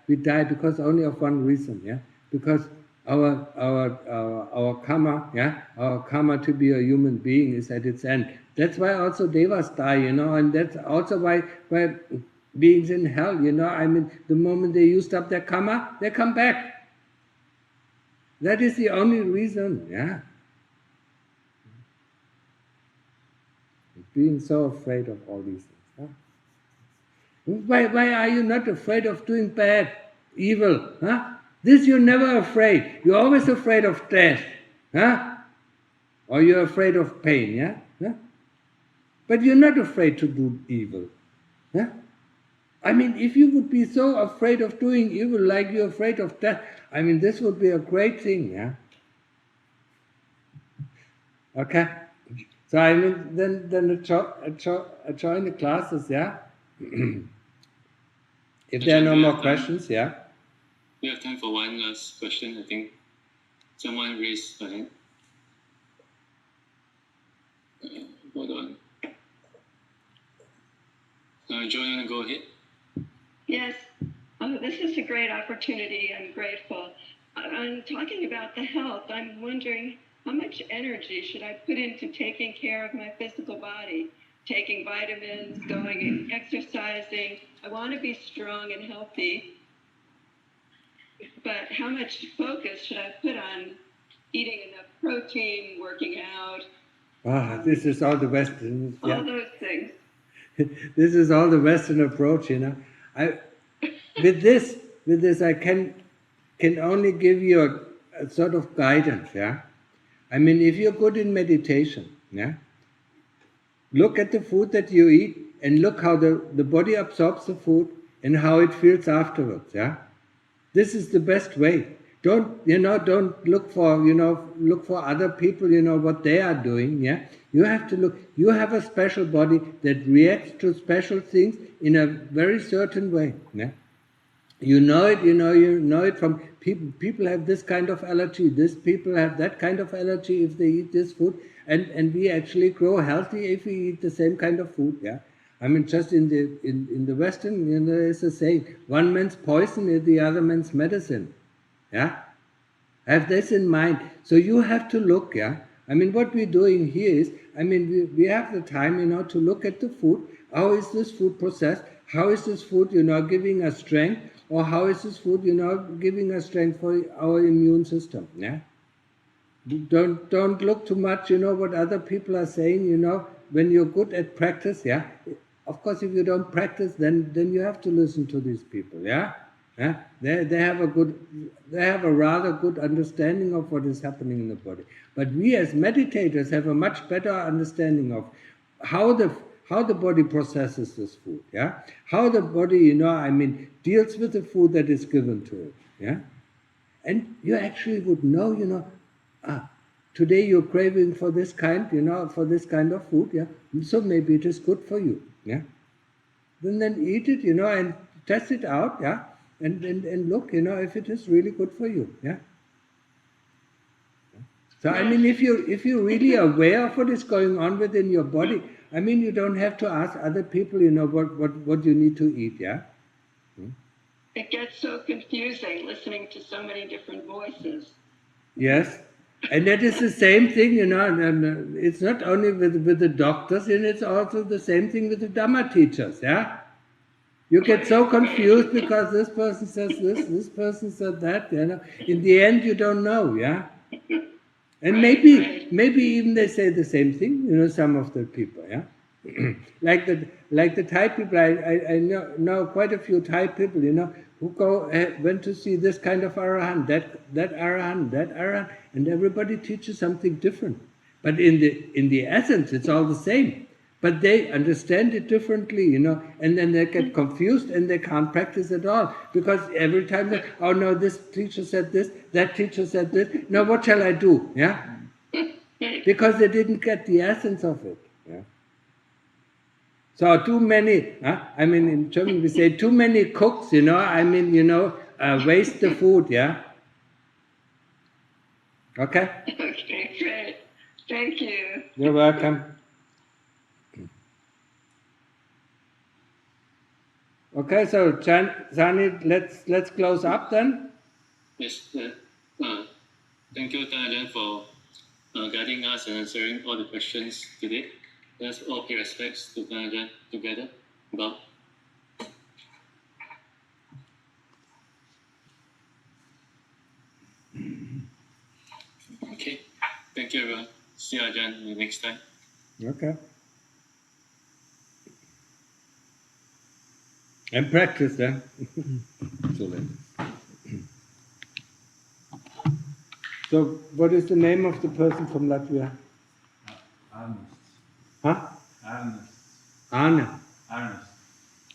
[SPEAKER 3] We die because only of one reason, yeah, because our karma, yeah, our karma to be a human being is at its end. That's why also devas die, and that's also why beings in hell, I mean, the moment they used up their karma, they come back. That is the only reason, yeah. Being so afraid of all these things. Huh? Why are you not afraid of doing bad, evil? Huh? This you're never afraid. You're always afraid of death. Huh? Or you're afraid of pain, yeah? Huh? But you're not afraid to do evil. Yeah? I mean, if you would be so afraid of doing evil like you're afraid of death, I mean, this would be a great thing, yeah? Okay? So, I mean, then join the classes, yeah? If there are no more questions, yeah?
[SPEAKER 1] We have time for one last question, I think. Someone raised a hand. Hold on. Joy, you want to go ahead?
[SPEAKER 4] Yes. This is a great opportunity. I'm grateful. I'm talking about the health. I'm wondering how much energy should I put into taking care of my physical body, taking vitamins, going and exercising. I want to be strong and healthy. But how much focus should I put on eating enough protein, working out?
[SPEAKER 3] This is all the Western.
[SPEAKER 4] All those things.
[SPEAKER 3] This is all the Western approach, With this, I can only give you a sort of guidance, yeah. I mean, if you're good in meditation, yeah, look at the food that you eat and look how the body absorbs the food and how it feels afterwards, yeah. This is the best way. Don't look for other people, what they are doing, yeah. You have to look. You have a special body that reacts to special things in a very certain way, yeah. You know it from people. People have this kind of allergy. This people have that kind of allergy if they eat this food, and we actually grow healthy if we eat the same kind of food. Yeah, I mean, just in the Western, there's a saying: one man's poison is the other man's medicine. Yeah, have this in mind. So you have to look. Yeah, I mean, what we're doing here is, I mean, we have the time, to look at the food. How is this food processed? how is this food, giving us strength, or how is this food, giving us strength for our immune system, yeah? Don't look too much, what other people are saying, when you're good at practice, yeah? Of course, if you don't practice, then you have to listen to these people, yeah? Yeah? They have a rather good understanding of what is happening in the body. But we as meditators have a much better understanding of how the body processes this food, yeah? How the body, deals with the food that is given to it, yeah? And you actually would know, today you're craving for this kind, for this kind of food, yeah? So maybe it is good for you, yeah? Then eat it, and test it out, yeah? And look, if it is really good for you, yeah? So if you're really aware of what is going on within your body, you don't have to ask other people, what you need to eat, yeah?
[SPEAKER 4] It gets so confusing listening to so many different voices.
[SPEAKER 3] Yes, and that is the same thing, and it's not only with the doctors, and it's also the same thing with the Dhamma teachers, yeah? You get so confused because this person says this person said that, In the end, you don't know, yeah? And maybe even they say the same thing, some of the people, yeah? like the Thai people, I know quite a few Thai people, who went to see this kind of Arahant, that Arahant, and everybody teaches something different. But in the essence, it's all the same. But they understand it differently, and then they get confused and they can't practice at all. Because every time they, oh no, this teacher said this, that teacher said this, now what shall I do? Yeah? Because they didn't get the essence of it. Yeah? So too many, in German we say too many cooks, waste the food, yeah? Okay?
[SPEAKER 4] Okay, great. Thank you.
[SPEAKER 3] You're welcome. Okay, so Jani, let's close up then.
[SPEAKER 1] Yes. Thank you, Ajahn, for guiding us and answering all the questions today. Let's all pay respects to Ajahn together. Bow. Okay. Thank you, everyone. See you, Ajahn, next time.
[SPEAKER 3] Okay. And practice then. So, what is the name of the person from Latvia?
[SPEAKER 6] Ernest.
[SPEAKER 3] Huh?
[SPEAKER 6] Ernest.
[SPEAKER 3] Arne.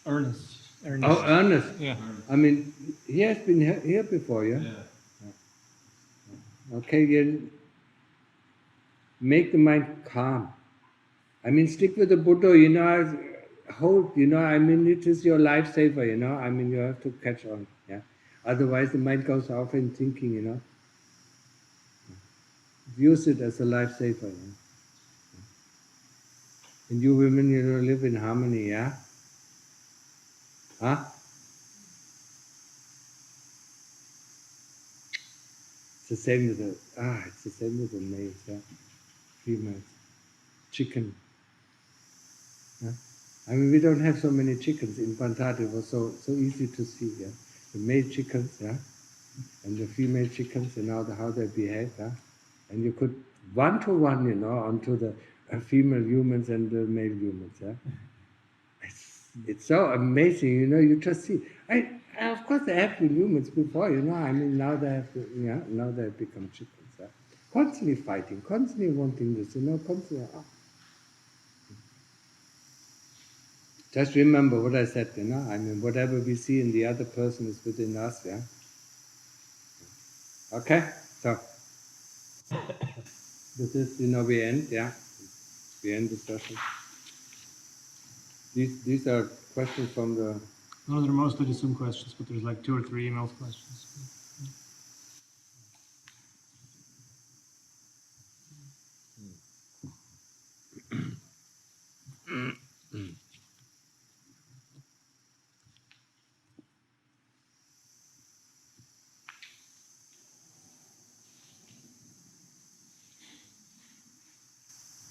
[SPEAKER 6] Ernest.
[SPEAKER 3] Ernest. Oh, Ernest.
[SPEAKER 6] Yeah.
[SPEAKER 3] He has been here before, yeah? Yeah. Okay, you make the mind calm. Stick with the Buddha, hold, it is your lifesaver, you have to catch on, yeah? Otherwise the mind goes off in thinking, Use it as a lifesaver, yeah? And you women, live in harmony, yeah? Huh? It's the same with the males, yeah? Females. Chicken. Yeah? We don't have so many chickens in Pantat. It was so easy to see, yeah? The male chickens, yeah? And the female chickens, how they behave, yeah? And you could one-to-one, onto the female humans and the male humans, yeah? It's so amazing, you just see. Of course, they have been humans before, now they have, now they have become chickens, yeah? Constantly fighting, constantly wanting this, constantly. Just remember what I said, whatever we see in the other person is within us, yeah? Okay? So, with this, we end, yeah? We end the session. These are questions from the...
[SPEAKER 6] Those are mostly the Zoom questions, but there's like 2 or 3 email questions.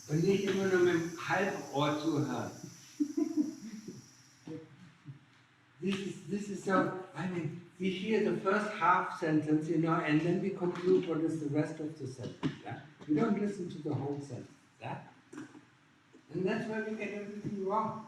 [SPEAKER 3] Und nicht immer nur mit dem Halbohr zuhören. This is so, I mean, we hear the first half sentence, and then we conclude what is the rest of the sentence. Yeah? We don't listen to the whole sentence. Yeah? And that's where we get everything wrong.